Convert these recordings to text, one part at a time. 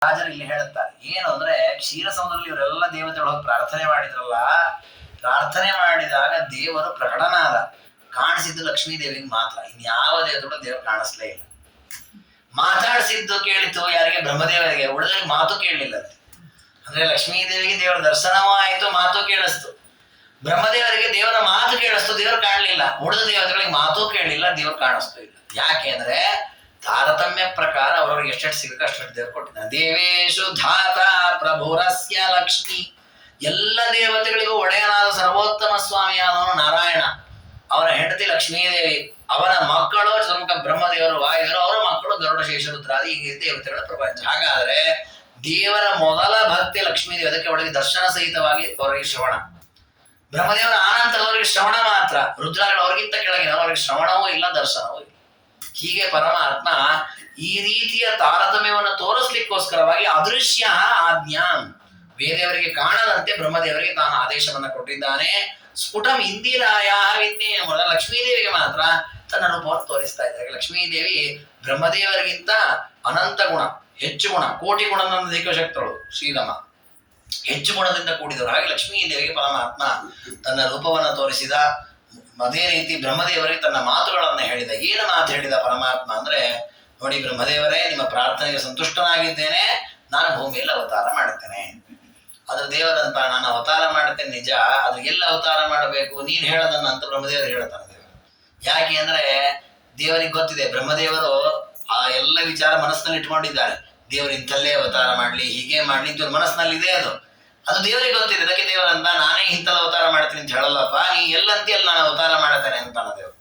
ರಾಜರು ಇಲ್ಲಿ ಹೇಳುತ್ತಾರೆ ಏನು ಅಂದ್ರೆ ಕ್ಷೀರ ಸಮುದ್ರದಲ್ಲಿ ಇವರೆಲ್ಲ ದೇವತೆಗಳು ಹೋಗಿ ಪ್ರಾರ್ಥನೆ ಮಾಡಿದ್ರಲ್ಲ, ಪ್ರಾರ್ಥನೆ ಮಾಡಿದಾಗ ದೇವರು ಪ್ರಕಟನಾದ. ಕಾಣಿಸಿದ್ದು ಲಕ್ಷ್ಮೀ ದೇವಿಗೆ ಮಾತ್ರ, ಇನ್ಯಾವ ದೇವತೆಗಳು ದೇವರು ಕಾಣಿಸ್ಲೇ ಇಲ್ಲ. ಮಾತಾಡಿಸಿದ್ದು ಕೇಳಿತು ಯಾರಿಗೆ? ಬ್ರಹ್ಮದೇವರಿಗೆ. ಉಳಿದವರಿಗೆ ಮಾತು ಕೇಳಲಿಲ್ಲ. ಅಂದ್ರೆ ಲಕ್ಷ್ಮೀ ದೇವಿಗೆ ದೇವರ ದರ್ಶನವೂ ಆಯ್ತು, ಮಾತು ಕೇಳಿಸ್ತು. ಬ್ರಹ್ಮದೇವರಿಗೆ ದೇವರ ಮಾತು ಕೇಳಿಸ್ತು, ದೇವರು ಕಾಣಲಿಲ್ಲ. ಉಳಿದ ದೇವತೆಗಳಿಗೆ ಮಾತು ಕೇಳಲಿಲ್ಲ, ದೇವರು ಕಾಣಿಸ್ತು ಇಲ್ಲ. ಯಾಕೆ ಅಂದ್ರೆ ತಾರತಮ್ಯ ಪ್ರಕಾರ ಅವ್ರವ್ರಿಗೆ ಎಷ್ಟೆಷ್ಟು ಸಿಗಬೇಕು ಅಷ್ಟು ದೇವರು ಕೊಟ್ಟಿದ್ದಾನೆ. ದೇವೇಶು ಧಾತ ಪ್ರಭುರಸ್ಯ ಲಕ್ಷ್ಮಿ. ಎಲ್ಲ ದೇವತೆಗಳಿಗೂ ಒಡೆಯನಾದ ಸರ್ವೋತ್ತಮ ಸ್ವಾಮಿಯಾದವನು ನಾರಾಯಣ. ಅವನ ಹೆಂಡತಿ ಲಕ್ಷ್ಮೀದೇವಿ, ಅವನ ಮಕ್ಕಳು ಚತುರ್ಮುಖ ಬ್ರಹ್ಮದೇವರು, ವಾಯುದೇವರು, ಅವರ ಮಕ್ಕಳು ಗರುಡ ಶೇಷರುದ್ರಾದಿ ಈ ದೇವತೆಗಳ ಪ್ರಪಂಚ. ಹಾಗಾದ್ರೆ ದೇವರ ಮೊದಲ ಭಕ್ತಿ ಲಕ್ಷ್ಮೀದೇವಿ. ಅದಕ್ಕೆ ಅವಳಿಗೆ ದರ್ಶನ ಸಹಿತವಾಗಿ ಅವರಿಗೆ ಶ್ರವಣ. ಬ್ರಹ್ಮದೇವರ ಆನಂತರದವರಿಗೆ ಶ್ರವಣ ಮಾತ್ರ. ರುದ್ರಾಗಳು ಅವ್ರಿಗಿಂತ ಕೆಳಗಿನ ಅವರಿಗೆ ಶ್ರವಣವೂ ಇಲ್ಲ, ದರ್ಶನವೂ ಇಲ್ಲ. ಹೀಗೆ ಪರಮಾತ್ಮ ಈ ರೀತಿಯ ತಾರತಮ್ಯವನ್ನು ತೋರಿಸ್ಲಿಕ್ಕೋಸ್ಕರವಾಗಿ ಅದೃಶ್ಯ ಆಜ್ಞಾಂ, ಬೇರೆಯವರಿಗೆ ಕಾಣದಂತೆ ಬ್ರಹ್ಮದೇವರಿಗೆ ತಾನು ಆದೇಶವನ್ನ ಕೊಟ್ಟಿದ್ದಾನೆ. ಸ್ಫುಟಂ ಇಂದಿರಾಯ ವಿದ್ಯೆ ಎಂಬುದ ಲಕ್ಷ್ಮೀದೇವಿಗೆ ಮಾತ್ರ ತನ್ನ ರೂಪವನ್ನು ತೋರಿಸ್ತಾ ಇದ್ದಾರೆ. ಲಕ್ಷ್ಮೀದೇವಿ ಬ್ರಹ್ಮದೇವರಿಗಿಂತ ಅನಂತ ಗುಣ, ಹೆಚ್ಚು ಗುಣ, ಕೋಟಿ ಗುಣವನ್ನು ದಿಕ್ಕ ಶಕ್ತಳು ಶ್ರೀರಮ, ಹೆಚ್ಚು ಗುಣದಿಂದ ಕೂಡಿದವರು. ಹಾಗೆ ಲಕ್ಷ್ಮೀದೇವಿಗೆ ಪರಮಾತ್ಮ ತನ್ನ ರೂಪವನ್ನು ತೋರಿಸಿದ. ಅದೇ ರೀತಿ ಬ್ರಹ್ಮದೇವರಿಗೆ ತನ್ನ ಮಾತುಗಳನ್ನು ಹೇಳಿದ. ಏನು ಮಾತು ಹೇಳಿದ ಪರಮಾತ್ಮ ಅಂದ್ರೆ, ನೋಡಿ ಬ್ರಹ್ಮದೇವರೇ, ನಿಮ್ಮ ಪ್ರಾರ್ಥನೆಗೆ ಸಂತುಷ್ಟನಾಗಿದ್ದೇನೆ, ನಾನು ಭೂಮಿಯಲ್ಲಿ ಅವತಾರ ಮಾಡುತ್ತೇನೆ. ಅದ್ರ ದೇವರಂತ ನಾನು ಅವತಾರ ಮಾಡುತ್ತೇನೆ ನಿಜ, ಅದ್ರ ಎಲ್ಲ ಅವತಾರ ಮಾಡಬೇಕು ನೀನ್ ಹೇಳೋದನ್ನ ಅಂತ ಬ್ರಹ್ಮದೇವರು ಹೇಳ್ತಾನೆ. ದೇವರು ಯಾಕೆ ಅಂದ್ರೆ ದೇವರಿಗೆ ಗೊತ್ತಿದೆ, ಬ್ರಹ್ಮದೇವರು ಆ ಎಲ್ಲ ವಿಚಾರ ಮನಸ್ಸಿನಲ್ಲಿ ಇಟ್ಕೊಂಡಿದ್ದಾರೆ. ದೇವರು ಇಂಥಲ್ಲೇ ಅವತಾರ ಮಾಡ್ಲಿ, ಹೀಗೆ ಮಾಡ್ಲಿ, ದೇವ್ರ ಮನಸ್ಸಿನಲ್ಲಿ ಇದೆ. ಅದು ದೇವರಿಗೆ ಗೊತ್ತಿದೆ. ಅದಕ್ಕೆ ದೇವರಂತ ನಾನೇ ಇಂಥಲ್ಲ ಅವತಾರ ಮಾಡ್ತೀನಿ ಅಂತ ಹೇಳಲ್ಲಪ್ಪ, ನೀ ಎಲ್ಲಂತಿಯಲ್ಲಿ ನಾನು ಅವತಾರ ಮಾಡ್ತೇನೆ ಅಂತಾನ ದೇವರು.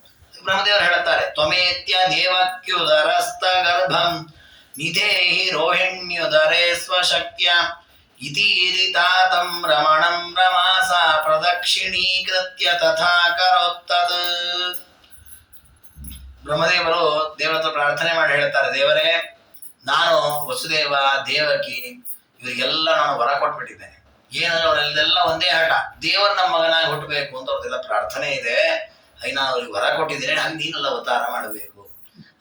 ಬ್ರಹ್ಮದೇವರು ಹೇಳುತ್ತಾರೆ, ತ್ವಮೇತ್ಯ ದೇವಕ್ಯುದರಸ್ಥ ಗರ್ಭಂ ನಿಧೇಹಿ ರೋಹಿಣ್ಯುದರೇ ಸ್ವಶಕ್ತ್ಯ ಇತೀರಿತಾತಂ ರಮಣಂ ರಮಾಸ ಪ್ರದಕ್ಷಿಣೀಕೃತ್ಯ ತಥಾ ಕರೋತ್ತದ್. ಬ್ರಹ್ಮದೇವರು ದೇವರ ಹತ್ರ ಪ್ರಾರ್ಥನೆ ಮಾಡಿ ಹೇಳ್ತಾರೆ, ದೇವರೇ, ನಾನು ವಸುದೇವ ದೇವಕಿ ಇವರಿಗೆಲ್ಲ ನಾನು ವರ ಕೊಟ್ಬಿಟ್ಟಿದ್ದೇನೆ. ಏನಂದ್ರೆ ಅವರೆಲ್ಲ ಒಂದೇ ಹಠ, ದೇವರು ನಮ್ಮ ಮಗನಾಗಿ ಹುಟ್ಟಬೇಕು ಅಂತ ಅವ್ರದ್ದೆಲ್ಲ ಪ್ರಾರ್ಥನೆ ಇದೆ. ನಾನು ಅವ್ರಿಗೆ ವರ ಕೊಟ್ಟಿದ್ದೇನೆ, ಹಂಗೆ ನೀನೆಲ್ಲ ಅವತಾರ ಮಾಡಬೇಕು.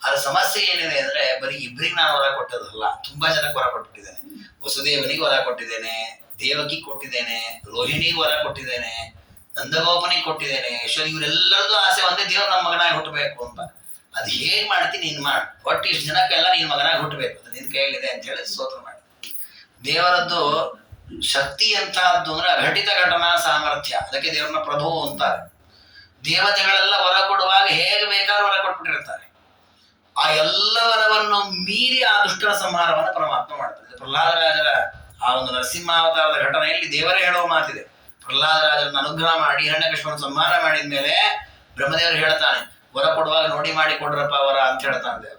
ಆದ್ರೆ ಸಮಸ್ಯೆ ಏನಿದೆ ಅಂದ್ರೆ, ಬರೀ ಇಬ್ಬರಿಗೆ ನಾನು ವರ ಕೊಟ್ಟದಲ್ಲ, ತುಂಬಾ ಜನಕ್ಕೆ ವರ ಕೊಟ್ಬಿಟ್ಟಿದ್ದೇನೆ. ವಸುದೇವನಿಗೆ ವರ ಕೊಟ್ಟಿದ್ದೇನೆ, ದೇವಕಿ ಕೊಟ್ಟಿದ್ದೇನೆ, ರೋಹಿಣಿಗೆ ವರ ಕೊಟ್ಟಿದ್ದೇನೆ, ನಂದಗೋಪನಿಗೆ ಕೊಟ್ಟಿದ್ದೇನೆ, ಯಶೋಧ, ಇವರೆಲ್ಲರದ್ದು ಆಸೆ ಒಂದೇ, ದೇವ್ರು ನಮ್ಮ ಮಗನಾಗಿ ಹುಟ್ಟಬೇಕು ಅಂತ. ಅದು ಹೇಗ್ ಮಾಡ್ತೀನಿ ನೀನ್ ಮಾಡು, ಒಟ್ಟು ಇಷ್ಟು ಜನಕ್ಕೆಲ್ಲ ನಿನ್ ಮಗನಾಗಿ ಹುಟ್ಟಬೇಕು, ಅದು ನಿನ್ ಕೈಯಲ್ಲಿದೆ ಅಂತ ಹೇಳಿ ಸ್ತೋತ್ರ ಮಾಡಿ. ದೇವರದ್ದು ಶಕ್ತಿ ಅಂತಹದ್ದು ಅಂದ್ರೆ ಅಘಟಿತ ಘಟನಾ ಸಾಮರ್ಥ್ಯ. ಅದಕ್ಕೆ ದೇವರನ್ನ ಪ್ರಭು ಅಂತಾರೆ. ದೇವತೆಗಳೆಲ್ಲ ವರ ಕೊಡುವಾಗ ಹೇಗೆ ಬೇಕಾದ್ರೂ ವರ ಕೊಟ್ಬಿಟ್ಟಿರ್ತಾರೆ. ಆ ಎಲ್ಲ ವರವನ್ನು ಮೀರಿ ಆ ದುಷ್ಟರ ಸಂಹಾರವನ್ನು ಪರಮಾತ್ಮ ಮಾಡ್ತಾರೆ. ಪ್ರಹ್ಲಾದರಾಜರ ಆ ಒಂದು ನರಸಿಂಹಾವತಾರದ ಘಟನೆಯಲ್ಲಿ ದೇವರೇ ಹೇಳುವ ಮಾತಿದೆ. ಪ್ರಹ್ಲಾದರಾಜರನ್ನ ಅನುಗ್ರಹ ಮಾಡಿ ಹಿರಣ್ಯಕಶ್ಯಪನ ಸಂಹಾರ ಮಾಡಿದ ಮೇಲೆ ಬ್ರಹ್ಮದೇವರು ಹೇಳ್ತಾನೆ, ವರ ಕೊಡುವಾಗ ನೋಡಿ ಮಾಡಿ ಕೊಡ್ರಪ್ಪ ವರ ಅಂತ ಹೇಳ್ತಾನೆ ದೇವರು.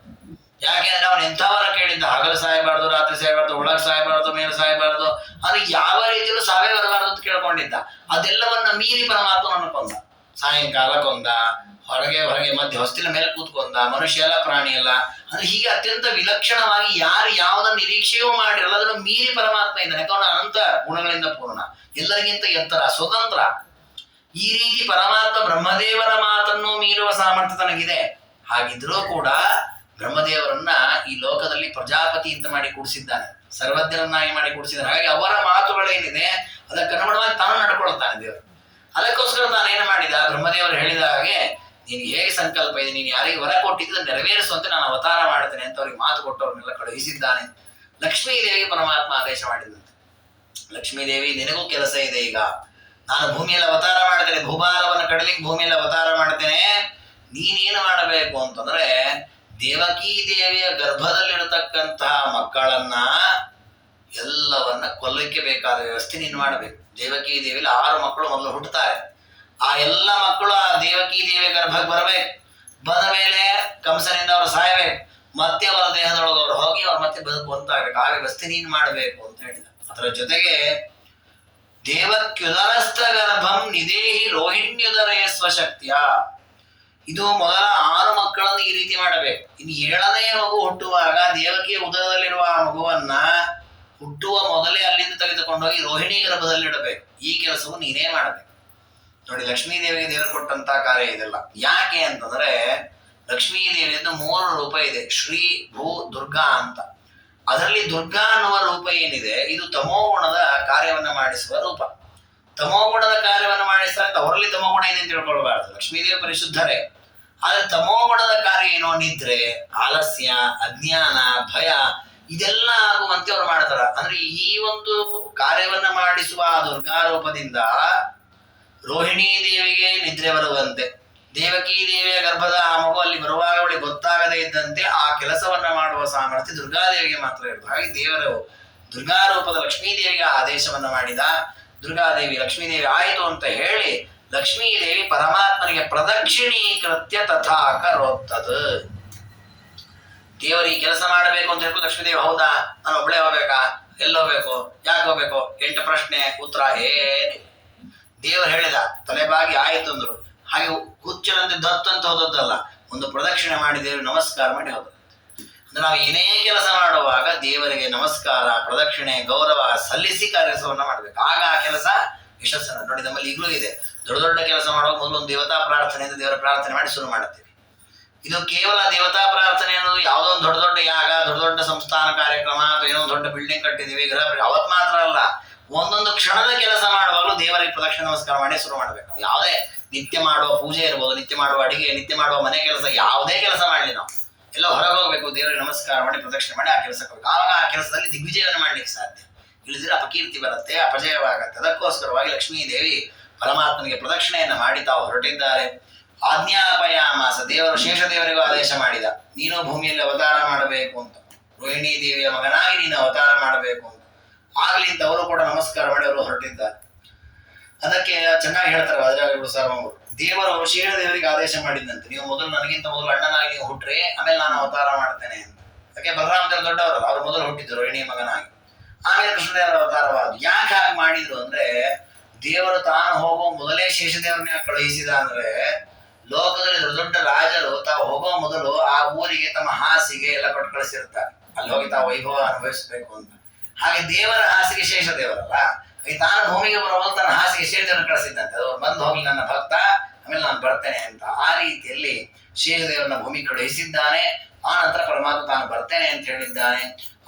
ಯಾಕೆಂದ್ರೆ ಅವನು ಎಂಥ ವರ ಕೇಳಿದ್ದ, ಹಗಲು ಸಾಯಬಾರ್ದು, ರಾತ್ರಿ ಸಾಯಬಾರ್ದು, ಒಳಗೆ ಸಾಯಬಾರ್ದು, ಮೇಲೆ ಸಾಯಬಾರ್ದು, ಅಂದ್ರೆ ಯಾವ ರೀತಿಯಲ್ಲೂ ಸಾವೇ ಬರಬಾರ್ದು ಅಂತ ಕೇಳ್ಕೊಂಡಿದ್ದ. ಅದೆಲ್ಲವನ್ನ ಮೀರಿ ಪರಮಾತ್ಮನನ್ನು ಕೊಂದ. ಸಾಯಂಕಾಲ ಕೊಂದ, ಹೊರಗೆ ಮಧ್ಯೆ ಹೊಸ್ತಿಲ ಮೇಲೆ ಕೂತ್ಕೊಂಡ, ಮನುಷ್ಯ ಎಲ್ಲ ಪ್ರಾಣಿ ಎಲ್ಲ. ಅಂದ್ರೆ ಹೀಗೆ ಅತ್ಯಂತ ವಿಲಕ್ಷಣವಾಗಿ ಯಾರು ಯಾವುದನ್ನ ನಿರೀಕ್ಷೆಯೂ ಮಾಡಿರಲ್ಲ ಅದನ್ನು ಮೀರಿ ಪರಮಾತ್ಮ ಇದ್ದಾನೆ. ಯಾಕಂದ್ರೆ ಅನಂತ ಗುಣಗಳಿಂದ ಪೂರ್ಣ, ಎಲ್ಲರಿಗಿಂತ ಎತ್ತರ, ಸ್ವತಂತ್ರ. ಈ ರೀತಿ ಪರಮಾತ್ಮ ಬ್ರಹ್ಮದೇವರ ಮಾತನ್ನು ಮೀರುವ ಸಾಮರ್ಥ್ಯ ತನಗಿದೆ. ಹಾಗಿದ್ರೂ ಕೂಡ ಬ್ರಹ್ಮದೇವರನ್ನ ಈ ಲೋಕದಲ್ಲಿ ಪ್ರಜಾಪತಿ ಅಂತ ಮಾಡಿ ಕೂಡಿಸಿದ್ದಾನೆ, ಸರ್ವಜ್ಞರನ್ನಾಗಿ ಮಾಡಿ ಕೂಡಿಸಿದ್ದಾನೆ. ಹಾಗೆ ಅವರ ಮಾತುಗಳೇನಿದೆ ಅದಕ್ಕೆ ಅನುಗುಣವಾಗಿ ತಾನು ನಡ್ಕೊಳ್ತಾನೆ ದೇವರು. ಅದಕ್ಕೋಸ್ಕರ ತಾನೇನು ಮಾಡಿದ, ಬ್ರಹ್ಮದೇವರು ಹೇಳಿದ ಹಾಗೆ ನೀನು ಹೇಗೆ ಸಂಕಲ್ಪ ಇದೆ, ನೀನು ಯಾರಿಗೆ ವರ ಕೊಟ್ಟಿದ್ದು ನೆರವೇರಿಸುವಂತೆ ನಾನು ಅವತಾರ ಮಾಡ್ತೇನೆ ಅಂತ ಅವ್ರಿಗೆ ಮಾತು ಕೊಟ್ಟವ್ರನ್ನೆಲ್ಲ ಕಳುಹಿಸಿದ್ದಾನೆ. ಲಕ್ಷ್ಮೀದೇವಿಗೆ ಪರಮಾತ್ಮ ಆದೇಶ ಮಾಡಿದಂತೆ, ಲಕ್ಷ್ಮೀದೇವಿ ನಿನಗೂ ಕೆಲಸ ಇದೆ. ಈಗ ನಾನು ಭೂಮಿಯಲ್ಲಿ ಅವತಾರ ಮಾಡ್ತೇನೆ, ಭೂಭಾರವನ್ನು ಕಡಲಿಕ್ಕೆ ಭೂಮಿಯಲ್ಲಿ ಅವತಾರ ಮಾಡ್ತೇನೆ. ನೀನೇನು ಮಾಡಬೇಕು ಅಂತಂದ್ರೆ, ದೇವಕೀ ದೇವಿಯ ಗರ್ಭದಲ್ಲಿರತಕ್ಕಂತಹ ಮಕ್ಕಳನ್ನ ಎಲ್ಲವನ್ನ ಕೊಲ್ಲಕ್ಕೆ ಬೇಕಾದ ವ್ಯವಸ್ಥೆ ನೀನು ಮಾಡಬೇಕು. ದೇವಕೀ ದೇವಿಯಲ್ಲಿ 6 ಮಕ್ಕಳು ಮೊದಲು ಹುಟ್ಟುತ್ತಾರೆ. ಆ ಎಲ್ಲ ಮಕ್ಕಳು ಆ ದೇವಕೀ ದೇವಿಯ ಗರ್ಭಕ್ಕೆ ಬರಬೇಕು. ಬಂದ ಮೇಲೆ ಕಂಸನಿಂದ ಅವರು ಸಾಯಬೇಕು, ಮತ್ತೆ ಅವರ ದೇಹದೊಳಗೆ ಅವರು ಹೋಗಿ ಅವ್ರು ಮತ್ತೆ ಬದುಕುವಂತಾಗಬೇಕು. ಆ ವ್ಯವಸ್ಥೆ ನೀನು ಮಾಡಬೇಕು ಅಂತ ಹೇಳಿದ. ಅದರ ಜೊತೆಗೆ ದೇವಕ್ಯುದರಸ್ಥ ಗರ್ಭಂ ನಿಧೇಹಿ ರೋಹಿಣ್ಯುದರೇ ಸ್ವಶಕ್ತಿಯ, ಇದು ಮೊದಲ 6 ಮಕ್ಕಳನ್ನು ಈ ರೀತಿ ಮಾಡಬೇಕು. ಇನ್ನು 7ನೇ ಮಗು ಹುಟ್ಟುವಾಗ ದೇವಕಿಯ ಉದರದಲ್ಲಿರುವ ಆ ಮಗುವನ್ನ ಹುಟ್ಟುವ ಮೊದಲೇ ಅಲ್ಲಿಂದ ತೆಗೆದುಕೊಂಡೋಗಿ ರೋಹಿಣಿ ಗರ್ಭದಲ್ಲಿಡಬೇಕು. ಈ ಕೆಲಸವು ನೀನೇ ಮಾಡಬೇಕು. ನೋಡಿ, ಲಕ್ಷ್ಮೀದೇವಿಗೆ ದೇವರು ಕೊಟ್ಟಂತ ಕಾರ್ಯ ಇದೆಲ್ಲ. ಯಾಕೆ ಅಂತಂದ್ರೆ, ಲಕ್ಷ್ಮೀ ದೇವಿಯದ್ದು 3 ರೂಪ ಇದೆ, ಶ್ರೀ ಭೂ ದುರ್ಗಾ ಅಂತ. ಅದರಲ್ಲಿ ದುರ್ಗಾ ಅನ್ನುವ ರೂಪ ಏನಿದೆ ಇದು ತಮೋಗುಣದ ಕಾರ್ಯವನ್ನ ಮಾಡಿಸುವ ರೂಪ. ತಮೋಗುಣದ ಕಾರ್ಯವನ್ನು ಮಾಡಿಸ್ತಾರೆ ಅಂತ ಅವರಲ್ಲಿ ತಮೋಗುಣ ಇದೆ ಅಂತ ತಿಳ್ಕೊಳ್ಬಾರ್ದು. ಲಕ್ಷ್ಮೀದೇವಿ ಪರಿಶುದ್ಧರೇ, ಆದ್ರೆ ತಮೋಗುಣದ ಕಾರ್ಯ ಏನೋ ನಿದ್ರೆ, ಆಲಸ್ಯ, ಅಜ್ಞಾನ, ಭಯ ಇದೆಲ್ಲ ಆಗುವಂತೆ ಅವ್ರು ಮಾಡ್ತಾರ. ಅಂದ್ರೆ ಈ ಒಂದು ಕಾರ್ಯವನ್ನ ಮಾಡಿಸುವ ಆ ದುರ್ಗಾರೂಪದಿಂದ ರೋಹಿಣೀ ದೇವಿಗೆ ನಿದ್ರೆ ಬರುವಂತೆ, ದೇವಕೀ ದೇವಿಯ ಗರ್ಭದ ಆ ಮಗು ಅಲ್ಲಿ ಬರುವಾಗ ಅವಳಿಗೆ ಗೊತ್ತಾಗದೇ ಇದ್ದಂತೆ ಆ ಕೆಲಸವನ್ನ ಮಾಡುವ ಸಾಮರ್ಥ್ಯ ದುರ್ಗಾದೇವಿಗೆ ಮಾತ್ರ ಇರುವುದು. ಹಾಗೆ ದೇವರು ದುರ್ಗಾರೂಪದ ಲಕ್ಷ್ಮೀದೇವಿಗೆ ಆದೇಶವನ್ನ ಮಾಡಿದ. ದುರ್ಗಾದೇವಿ ಲಕ್ಷ್ಮೀದೇವಿ ಆಯಿತು ಅಂತ ಹೇಳಿ ಲಕ್ಷ್ಮೀದೇವಿ ಪರಮಾತ್ಮನಿಗೆ ಪ್ರದಕ್ಷಿಣೀಕೃತ್ಯ ತಥಾ ಕರೋತ್ತದ. ದೇವರು ಈ ಕೆಲಸ ಮಾಡಬೇಕು ಅಂತ ಹೇಳ್ಕೊಂಡು ಲಕ್ಷ್ಮೀದೇವಿ ಹೌದಾ ನಾನು ಒಬ್ಬಳೇ ಹೋಗ್ಬೇಕಾ, ಎಲ್ಲಿ ಹೋಗ್ಬೇಕು, ಯಾಕೆ ಹೋಗ್ಬೇಕು, 8 ಪ್ರಶ್ನೆ ಉತ್ತರ ಏನಿಲ್ಲ. ದೇವರು ಹೇಳಿದ ತಲೆಬಾಗಿ ಆಯಿತು ಅಂದ್ರು. ಹಾಗೆ ಹುಚ್ಚನಂತೆ ದತ್ತಂತ ಹೋದದ್ದಲ್ಲ, ಒಂದು ಪ್ರದಕ್ಷಿಣೆ ಮಾಡಿ ದೇವರು ನಮಸ್ಕಾರ ಮಾಡಿ ಹೋದ. ಅಂದ್ರೆ ನಾವು ಏನೇ ಕೆಲಸ ಮಾಡುವಾಗ ದೇವರಿಗೆ ನಮಸ್ಕಾರ, ಪ್ರದಕ್ಷಿಣೆ, ಗೌರವ ಸಲ್ಲಿಸಿ ಕೆಲಸವನ್ನ ಮಾಡ್ಬೇಕು. ಆಗ ಆ ಕೆಲಸ ಯಶಸ್ಸನ್ನ. ನೋಡಿ ನಮ್ಮಲ್ಲಿ ಈಗಲೂ ಇದೆ, ದೊಡ್ಡ ದೊಡ್ಡ ಕೆಲಸ ಮಾಡುವಾಗ ಮೊದಲೊಂದು ದೇವತಾ ಪ್ರಾರ್ಥನೆಯಿಂದ ದೇವರ ಪ್ರಾರ್ಥನೆ ಮಾಡಿ ಶುರು ಮಾಡುತ್ತೇವೆ. ಇದು ಕೇವಲ ದೇವತಾ ಪ್ರಾರ್ಥನೆ ಅನ್ನೋದು ಯಾವುದೋ ಒಂದು ದೊಡ್ಡ ದೊಡ್ಡ ಯಾಗ, ದೊಡ್ಡ ದೊಡ್ಡ ಸಂಸ್ಥಾನ ಕಾರ್ಯಕ್ರಮ ಅಥವಾ ಏನೋ ದೊಡ್ಡ ಬಿಲ್ಡಿಂಗ್ ಕಟ್ಟಿದೀವಿ ಗೃಹ ಅವತ್ ಮಾತ್ರ ಅಲ್ಲ, ಒಂದೊಂದು ಕ್ಷಣದ ಕೆಲಸ ಮಾಡುವಾಗಲೂ ದೇವರಿಗೆ ಪ್ರದಕ್ಷಿಣೆ ನಮಸ್ಕಾರ ಮಾಡಿ ಶುರು ಮಾಡ್ಬೇಕು. ಯಾವುದೇ ನಿತ್ಯ ಮಾಡುವ ಪೂಜೆ ಇರ್ಬೋದು, ನಿತ್ಯ ಮಾಡುವ ಅಡಿಗೆ, ನಿತ್ಯ ಮಾಡುವ ಮನೆ ಕೆಲಸ, ಯಾವುದೇ ಕೆಲಸ ಮಾಡಲಿ ನಾವು ಎಲ್ಲ ಹೊರಗೆ ಹೋಗ್ಬೇಕು, ದೇವರಿಗೆ ನಮಸ್ಕಾರ ಮಾಡಿ ಪ್ರದಕ್ಷಿಣೆ ಮಾಡಿ ಆ ಕೆಲಸಕ್ಕೆ ಹೋಗ್ಬೇಕು. ಆವಾಗ ಆ ಕೆಲಸದಲ್ಲಿ ದಿಗ್ವಿಜಯವನ್ನು ಮಾಡ್ಲಿಕ್ಕೆ ಸಾಧ್ಯ. ಇಳಿದ್ರೆ ಅಪಕೀರ್ತಿ ಬರುತ್ತೆ, ಅಪಜಯವಾಗತ್ತೆ. ಅದಕ್ಕೋಸ್ಕರವಾಗಿ ಲಕ್ಷ್ಮೀದೇವಿ ಪರಮಾತ್ಮನಿಗೆ ಪ್ರದಕ್ಷಿಣೆಯನ್ನು ಮಾಡಿ ತಾವು ಹೊರಟಿದ್ದಾರೆ. ಆಜ್ಞಾಪಯಾಮಾಸ, ದೇವರು ಶೇಷದೇವರಿಗೂ ಆದೇಶ ಮಾಡಿದ, ನೀನು ಭೂಮಿಯಲ್ಲಿ ಅವತಾರ ಮಾಡಬೇಕು ಅಂತ, ರೋಹಿಣೀ ದೇವಿಯ ಮಗನಾಗಿ ನೀನು ಅವತಾರ ಮಾಡಬೇಕು ಅಂತ. ಆಗ್ಲಿ ಅಂತ ಅವರು ಕೂಡ ನಮಸ್ಕಾರ ಮಾಡಿ ಅವರು ಹೊರಟಿದ್ದಾರೆ. ಅದಕ್ಕೆ ಚೆನ್ನಾಗಿ ಹೇಳ್ತಾರೆ ವಜ್ರಾಗಳು ಸರ್ವಮರು, ದೇವರು ಶೇಷದೇವರಿಗೆ ಆದೇಶ ಮಾಡಿದಂತೆ, ನೀವು ಮೊದಲು ನನಗಿಂತ ಮೊದಲು ಅಣ್ಣನಾಗಿ ನೀವು ಹುಟ್ಟ್ರೆ ಆಮೇಲೆ ನಾನು ಅವತಾರ ಮಾಡ್ತೇನೆ ಅಂತ. ಯಾಕೆ ಬಲರಾಮದೇವರು ದೊಡ್ಡವರು, ಅವರು ಮೊದಲು ಹುಟ್ಟಿದ್ರು ರೋಹಿಣಿಯ ಮಗನಾಗಿ, ಆಮೇಲೆ ಕೃಷ್ಣದೇವರ ಅವತಾರವಾದ. ಯಾಕೆ ಹಾಗೆ ಮಾಡಿದ್ರು ಅಂದ್ರೆ, ದೇವರು ತಾನು ಹೋಗೋ ಮೊದಲೇ ಶೇಷದೇವರನ್ನ ಕಳುಹಿಸಿದ. ಅಂದ್ರೆ ಲೋಕದಲ್ಲಿ ದೊಡ್ಡ ದೊಡ್ಡ ರಾಜರು ತಾವು ಹೋಗೋ ಮೊದಲು ಆ ಊರಿಗೆ ತಮ್ಮ ಹಾಸಿಗೆ ಎಲ್ಲ ಕೊಟ್ಟು ಕಳಿಸಿರ್ತಾರೆ, ಅಲ್ಲಿ ಹೋಗಿ ತಾವು ವೈಭವ ಅನುಭವಿಸಬೇಕು ಅಂತ. ಹಾಗೆ ದೇವರ ಹಾಸಿಗೆ ಶೇಷದೇವರಲ್ಲ, ತಾನು ಭೂಮಿಗೆ ಬರುವಾಗ ತನ್ನ ಹಾಸಿಗೆ ಶೇಷದೇವರನ್ನು ಕಳಿಸಿದ್ದಂತೆ, ಅವರು ಬಂದು ಹೋಗಿ ನನ್ನ ಭಕ್ತ ಆಮೇಲೆ ನಾನು ಬರ್ತೇನೆ ಅಂತ. ಆ ರೀತಿಯಲ್ಲಿ ಶೇಷದೇವರನ್ನ ಭೂಮಿ ಕಳುಹಿಸಿದ್ದಾನೆ. ಆ ನಂತರ ಪರಮಾತ್ಮ ತಾನು ಬರ್ತೇನೆ ಅಂತ ಹೇಳಿದ್ದಾನೆ.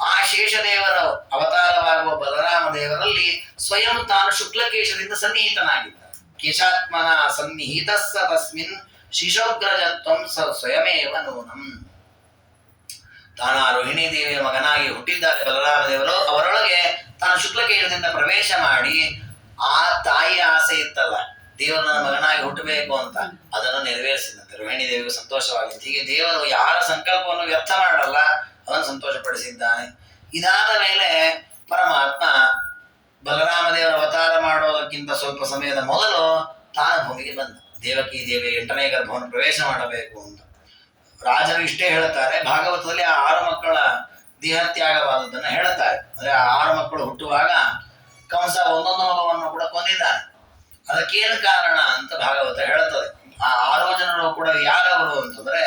ಆ ಶೇಷದೇವರ ಅವತಾರವಾಗುವ ಬಲರಾಮ ದೇವರಲ್ಲಿ ಸ್ವಯಂ ತಾನು ಶುಕ್ಲಕೇಶದಿಂದ ಸನ್ನಿಹಿತನಾಗಿದ್ದ. ಕೇಶಾತ್ಮನ ಸನ್ನಿಹಿತಸ್ಸ ತಸ್ಮಿನ್ ಶಿಶೋಗ್ರಜತ್ವಂ ಸ್ವಯಮೇವ ನೂನಂ. ತಾನು ಆ ರೋಹಿಣೀ ದೇವಿಯ ಮಗನಾಗಿ ಹುಟ್ಟಿದ್ದಾರೆ ಬಲರಾಮ ದೇವರು. ಅವರೊಳಗೆ ತಾನು ಶುಕ್ಲಕೇಶದಿಂದ ಪ್ರವೇಶ ಮಾಡಿ ಆ ತಾಯಿಯ ಆಸೆ ಇತ್ತಲ್ಲ, ದೇವರನ್ನ ಮಗನಾಗಿ ಹುಟ್ಟಬೇಕು ಅಂತ, ಅದನ್ನು ನೆರವೇರಿಸಿದಂತೆ. ರೋಹಿಣಿ ದೇವಿಗೂ ಸಂತೋಷವಾಗಿದೆ. ಹೀಗೆ ದೇವರು ಯಾರ ಸಂಕಲ್ಪವನ್ನು ವ್ಯರ್ಥ ಮಾಡಲ್ಲ, ಅವನು ಸಂತೋಷಪಡಿಸಿದ್ದಾನೆ. ಇದಾದ ಮೇಲೆ ಪರಮಾತ್ಮ ಬಲರಾಮ ದೇವರ ಅವತಾರ ಮಾಡೋದಕ್ಕಿಂತ ಸ್ವಲ್ಪ ಸಮಯದ ಮೊದಲು ತಾನು ಭೂಮಿಗೆ ಬಂದ. ದೇವಕಿ ದೇವಿ 8ನೇ ಗರ್ಭವನ್ನು ಪ್ರವೇಶ ಮಾಡಬೇಕು ಅಂತ ರಾಜರು ಇಷ್ಟೇ ಹೇಳ್ತಾರೆ. ಭಾಗವತದಲ್ಲಿ ಆ 6 ಮಕ್ಕಳ ದೇಹತ್ಯಾಗವಾದದ್ದನ್ನು ಹೇಳ್ತಾರೆ. ಅಂದ್ರೆ ಆ 6 ಮಕ್ಕಳು ಹುಟ್ಟುವಾಗ ಕಂಸ ಒಂದೊಂದು ಮಗವನ್ನು ಕೂಡ ಕೊಂದಿದ್ದಾನೆ. ಅದಕ್ಕೇನು ಕಾರಣ ಅಂತ ಭಾಗವತ ಹೇಳ್ತದೆ. ಆ 6 ಜನರು ಕೂಡ ಯಾರವರು ಅಂತಂದ್ರೆ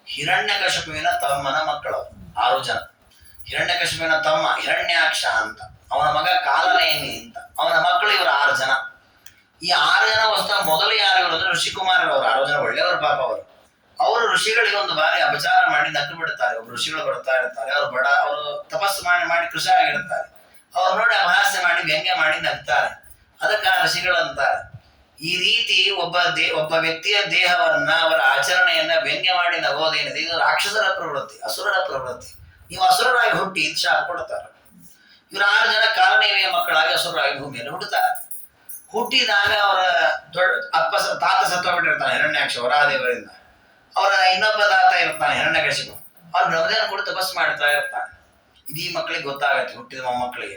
ಹಿರಣ್ಯಕಶಿಪುವಿನ ತಮ್ಮನ ಮಕ್ಕಳು 6 ಜನ. ಹಿರಣ್ಯಕಶಿಪುವಿನ ತಮ್ಮ ಹಿರಣ್ಯಾಕ್ಷ ಅಂತ, ಅವನ ಮಗ ಕಾಲನೇಮಿ ಅಂತ, ಅವನ ಮಕ್ಕಳು ಇವರು 6 ಜನ. ಈ 6 ಜನ ವಸ್ತು ಮೊದಲು ಯಾರು ಅಂದ್ರೆ ಋಷಿಕುಮಾರರವರು. 6 ಜನ ಒಳ್ಳೆಯವರು ಪಾಪ ಅವರು ಋಷಿಗಳಿಗೆ ಒಂದು ಬಾರಿ ಅಪಚಾರ ಮಾಡಿ ನಕ್ಕು ಬಿಡುತ್ತಾರೆ. ಒಬ್ರು ಋಷಿಗಳು ಬರ್ತಾ ಇರ್ತಾರೆ, ಅವರು ತಪಸ್ಸು ಮಾಡಿ ಕೃಷಿ ಆಗಿರ್ತಾರೆ. ಅವ್ರು ನೋಡಿ ಅಪಹಾಸ್ಯ ಮಾಡಿ ವ್ಯಂಗ್ಯ ಮಾಡಿ ನಗ್ತಾರೆ. ಅದಕ್ಕೆ ಆ ಋಷಿಗಳಂತಾರೆ, ಈ ರೀತಿ ಒಬ್ಬ ವ್ಯಕ್ತಿಯ ದೇಹವನ್ನ, ಅವರ ಆಚರಣೆಯನ್ನ ವ್ಯಂಗ್ಯ ಮಾಡಿ ನಗೋದೇನಿದೆ ಇದು ರಾಕ್ಷಸರ ಪ್ರವೃತ್ತಿ, ಅಸುರರ ಪ್ರವೃತ್ತಿ. ನೀವು ಅಸುರರಾಗಿ ಹುಟ್ಟಿ ಅಂತ ಶಾಪ ಕೊಡ್ತಾರೆ. ಇವರು 6 ಜನ ಕಾಲನೇವಿಯ ಮಕ್ಕಳಾಗಿ ಅಸುರರಾಗಿ ಭೂಮಿಯಲ್ಲಿ ಹುಟ್ಟುತ್ತಾರೆ. ಹುಟ್ಟಿದಾಗ ಅವರ ದೊಡ್ಡ ತಾತ ಸತ್ತೋಗ್ಬಿಟ್ಟಿರ್ತಾನೆ ಹಿರಣ್ಯಾಕ್ಷ ವರಾದೇವರಿಂದ. ಅವರ ಇನ್ನೊಬ್ಬ ತಾತ ಇರ್ತಾನೆ ಹಿರಣ್ಯಕಶಿಪು, ಅವ್ರು ಬ್ರಹ್ಮದೇವನ ಕೂಡ ತಪಸ್ಸು ಮಾಡ್ತಾ ಇರ್ತಾನೆ. ಇದೀ ಮಕ್ಕಳಿಗೆ ಗೊತ್ತಾಗತ್ತೆ, ಹುಟ್ಟಿದ ಮೊಮ್ಮಕ್ಕಳಿಗೆ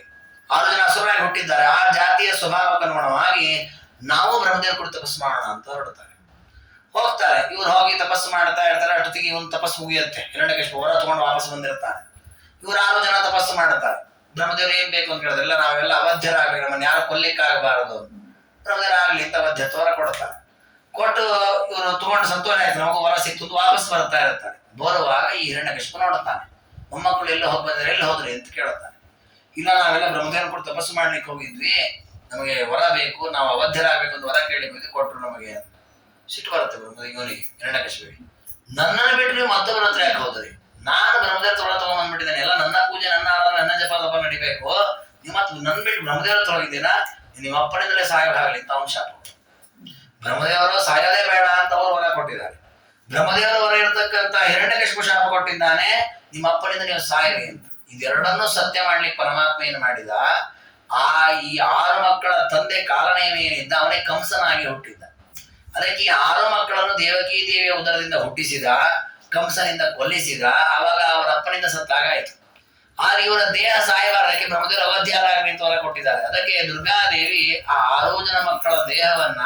6 ಜನ ಅಸುರರಾಗಿ ಹುಟ್ಟಿದ್ದಾರೆ. ಆ ಜಾತಿಯ ಸ್ವಭಾವಕ್ಕನುಗುಣವಾಗಿ ನಾವು ಬ್ರಹ್ಮದೇವನ ಕೂಡ ತಪಸ್ಸು ಮಾಡೋಣ ಅಂತ ಹೊರಡ್ತಾರೆ. ಹೋಗ್ತಾರೆ. ಇವ್ರು ಹೋಗಿ ತಪಸ್ಸು ಮಾಡ್ತಾ ಇರ್ತಾರೆ. ಅಷ್ಟೊತ್ತಿಗೆ ಇವನು ತಪಸ್ಸು ಮುಗಿಯುತ್ತೆ. ಹಿರಣ್ಯಕಶಿಪು ಹೊರ ತಗೊಂಡು ವಾಪಸ್ ಬಂದಿರ್ತಾನೆ. ಇವ್ರು 6 ಜನ ತಪಸ್ಸು ಮಾಡ್ತಾರೆ. ಬ್ರಹ್ಮದೇವರು ಏನ್ ಬೇಕು ಅಂತ ಹೇಳಿದ್ರಲ್ಲ, ನಾವೆಲ್ಲ ಅವಧ್ಯರಾಗಬೇಕು, ನಮ್ಮನ್ನು ಯಾರು ಕೊಲ್ಲಿಕ್ಕಾಗಬಾರದು. ಬ್ರಹ್ಮದೇವರು ಆಗ್ಲಿ ಅಂತ ಅವಧ್ಯತ್ವ ಹೊರ ಕೊಡ್ತಾರೆ. ಕೊಟ್ಟು ಇವರು ತಗೊಂಡು ಸಂತೋಷ ಆಯ್ತು, ನಮಗೂ ಹೊರ ಸಿಕ್ತು, ವಾಪಸ್ ಬರ್ತಾ ಇರ್ತಾರೆ. ಬರುವಾಗ ಈ ಹಿರಣ್ಯಕಶಿಪು ನೋಡ್ತಾನೆ, ಮೊಮ್ಮಕ್ಕಳು ಎಲ್ಲ ಹೋಗಿ ಬಂದ್ರೆ ಎಲ್ಲಿ ಹೋದ್ರಿ ಅಂತ ಕೇಳ್ತಾನೆ. ಇಲ್ಲ, ನಾವೆಲ್ಲ ಬ್ರಹ್ಮದೇವನ ಕೂಡ ತಪಸ್ಸು ಮಾಡ್ಲಿಕ್ಕೆ ಹೋಗಿದ್ವಿ, ನಮಗೆ ವರ ಬೇಕು, ನಾವು ಅವಧ್ಯರಾಗಬೇಕು ಅಂತ ವರ ಕೇಳಿಕ್ಕೆ ಕೊಟ್ಟರು ನಮಗೆ. ಸಿಟ್ಟು ಬರುತ್ತೆ ಇವನಿಗೆ ಹಿರಣ್ಯಕಶಿಪಿಗೆ. ನನ್ನನ್ನು ಬಿಟ್ಟು ನೀವು ಮತ್ತೊಬ್ಬರ ಹತ್ರ ಯಾಕೆ ಹೋದ್ರಿ? ನಾನು ಬ್ರಹ್ಮದೇವ್ರ ತೊಗೊಳ ತಗೊಂಡ್ಬಂದ್ಬಿಟ್ಟಿದ್ದೇನೆ, ಎಲ್ಲ ನನ್ನ ಪೂಜೆ, ನನ್ನ ಆರಾಧನೆ, ನನ್ನ ಜಪ ತಪ ನಡಿಬೇಕು, ನಿಮ್ಮ ನನ್ ಬಿಟ್ಟು ಬ್ರಹ್ಮದೇವ್ರ ತೊಳಗಿದ್ದೀರಾ, ನಿಮ್ಮ ಅಪ್ಪನಿಂದಲೇ ಸಾಯೋದಾಗಲಿ ಅಂತ ಅವನು ಶಾಪ. ಬ್ರಹ್ಮದೇವರು ಸಾಯೋದೇ ಬೇಡ ಅಂತ ಅವರು ವರ ಕೊಟ್ಟಿದ್ದಾರೆ. ಬ್ರಹ್ಮದೇವರ ಹೊರ ಇರತಕ್ಕಂತ ಹಿರಣ್ಯಕಶಿಪು ಶಾಪ ಕೊಟ್ಟಿದ್ದಾನೆ, ನಿಮ್ಮ ಅಪ್ಪನಿಂದ ನೀವು ಸಾಯಿರಿ ಅಂತ. ಇದೆರಡನ್ನೂ ಸತ್ಯ ಮಾಡ್ಲಿಕ್ಕೆ ಪರಮಾತ್ಮ ಏನು ಮಾಡಿದ, ಈ 6 ಮಕ್ಕಳ ತಂದೆ ಕಾಲನೇಮ ಏನಿದ್ದ ಅವನೇ ಕಂಸನಾಗಿ ಹುಟ್ಟಿದ್ದ. ಅದಕ್ಕೆ ಈ 6 ಮಕ್ಕಳನ್ನು ದೇವಕೀ ದೇವಿಯ ಉದರದಿಂದ ಹುಟ್ಟಿಸಿದ, ಕಂಸನಿಂದ ಕೊಲ್ಲಿಸಿದ. ಆವಾಗ ಅವರ ಅಪ್ಪನಿಂದ ಸತ್ತಾಗಾಯ್ತು. ಆದ್ರೆ ಇವರ ದೇಹ ಸಾಯಬಾರದಕ್ಕೆ ಬ್ರಹ್ಮದೇವರು ಅವಧ್ಯಾರಾಗಲಿ ಅಂತ ಹೊರ ಕೊಟ್ಟಿದ್ದಾರೆ. ಅದಕ್ಕೆ ದುರ್ಗಾದೇವಿ ಆ 6 ಜನ ಮಕ್ಕಳ ದೇಹವನ್ನ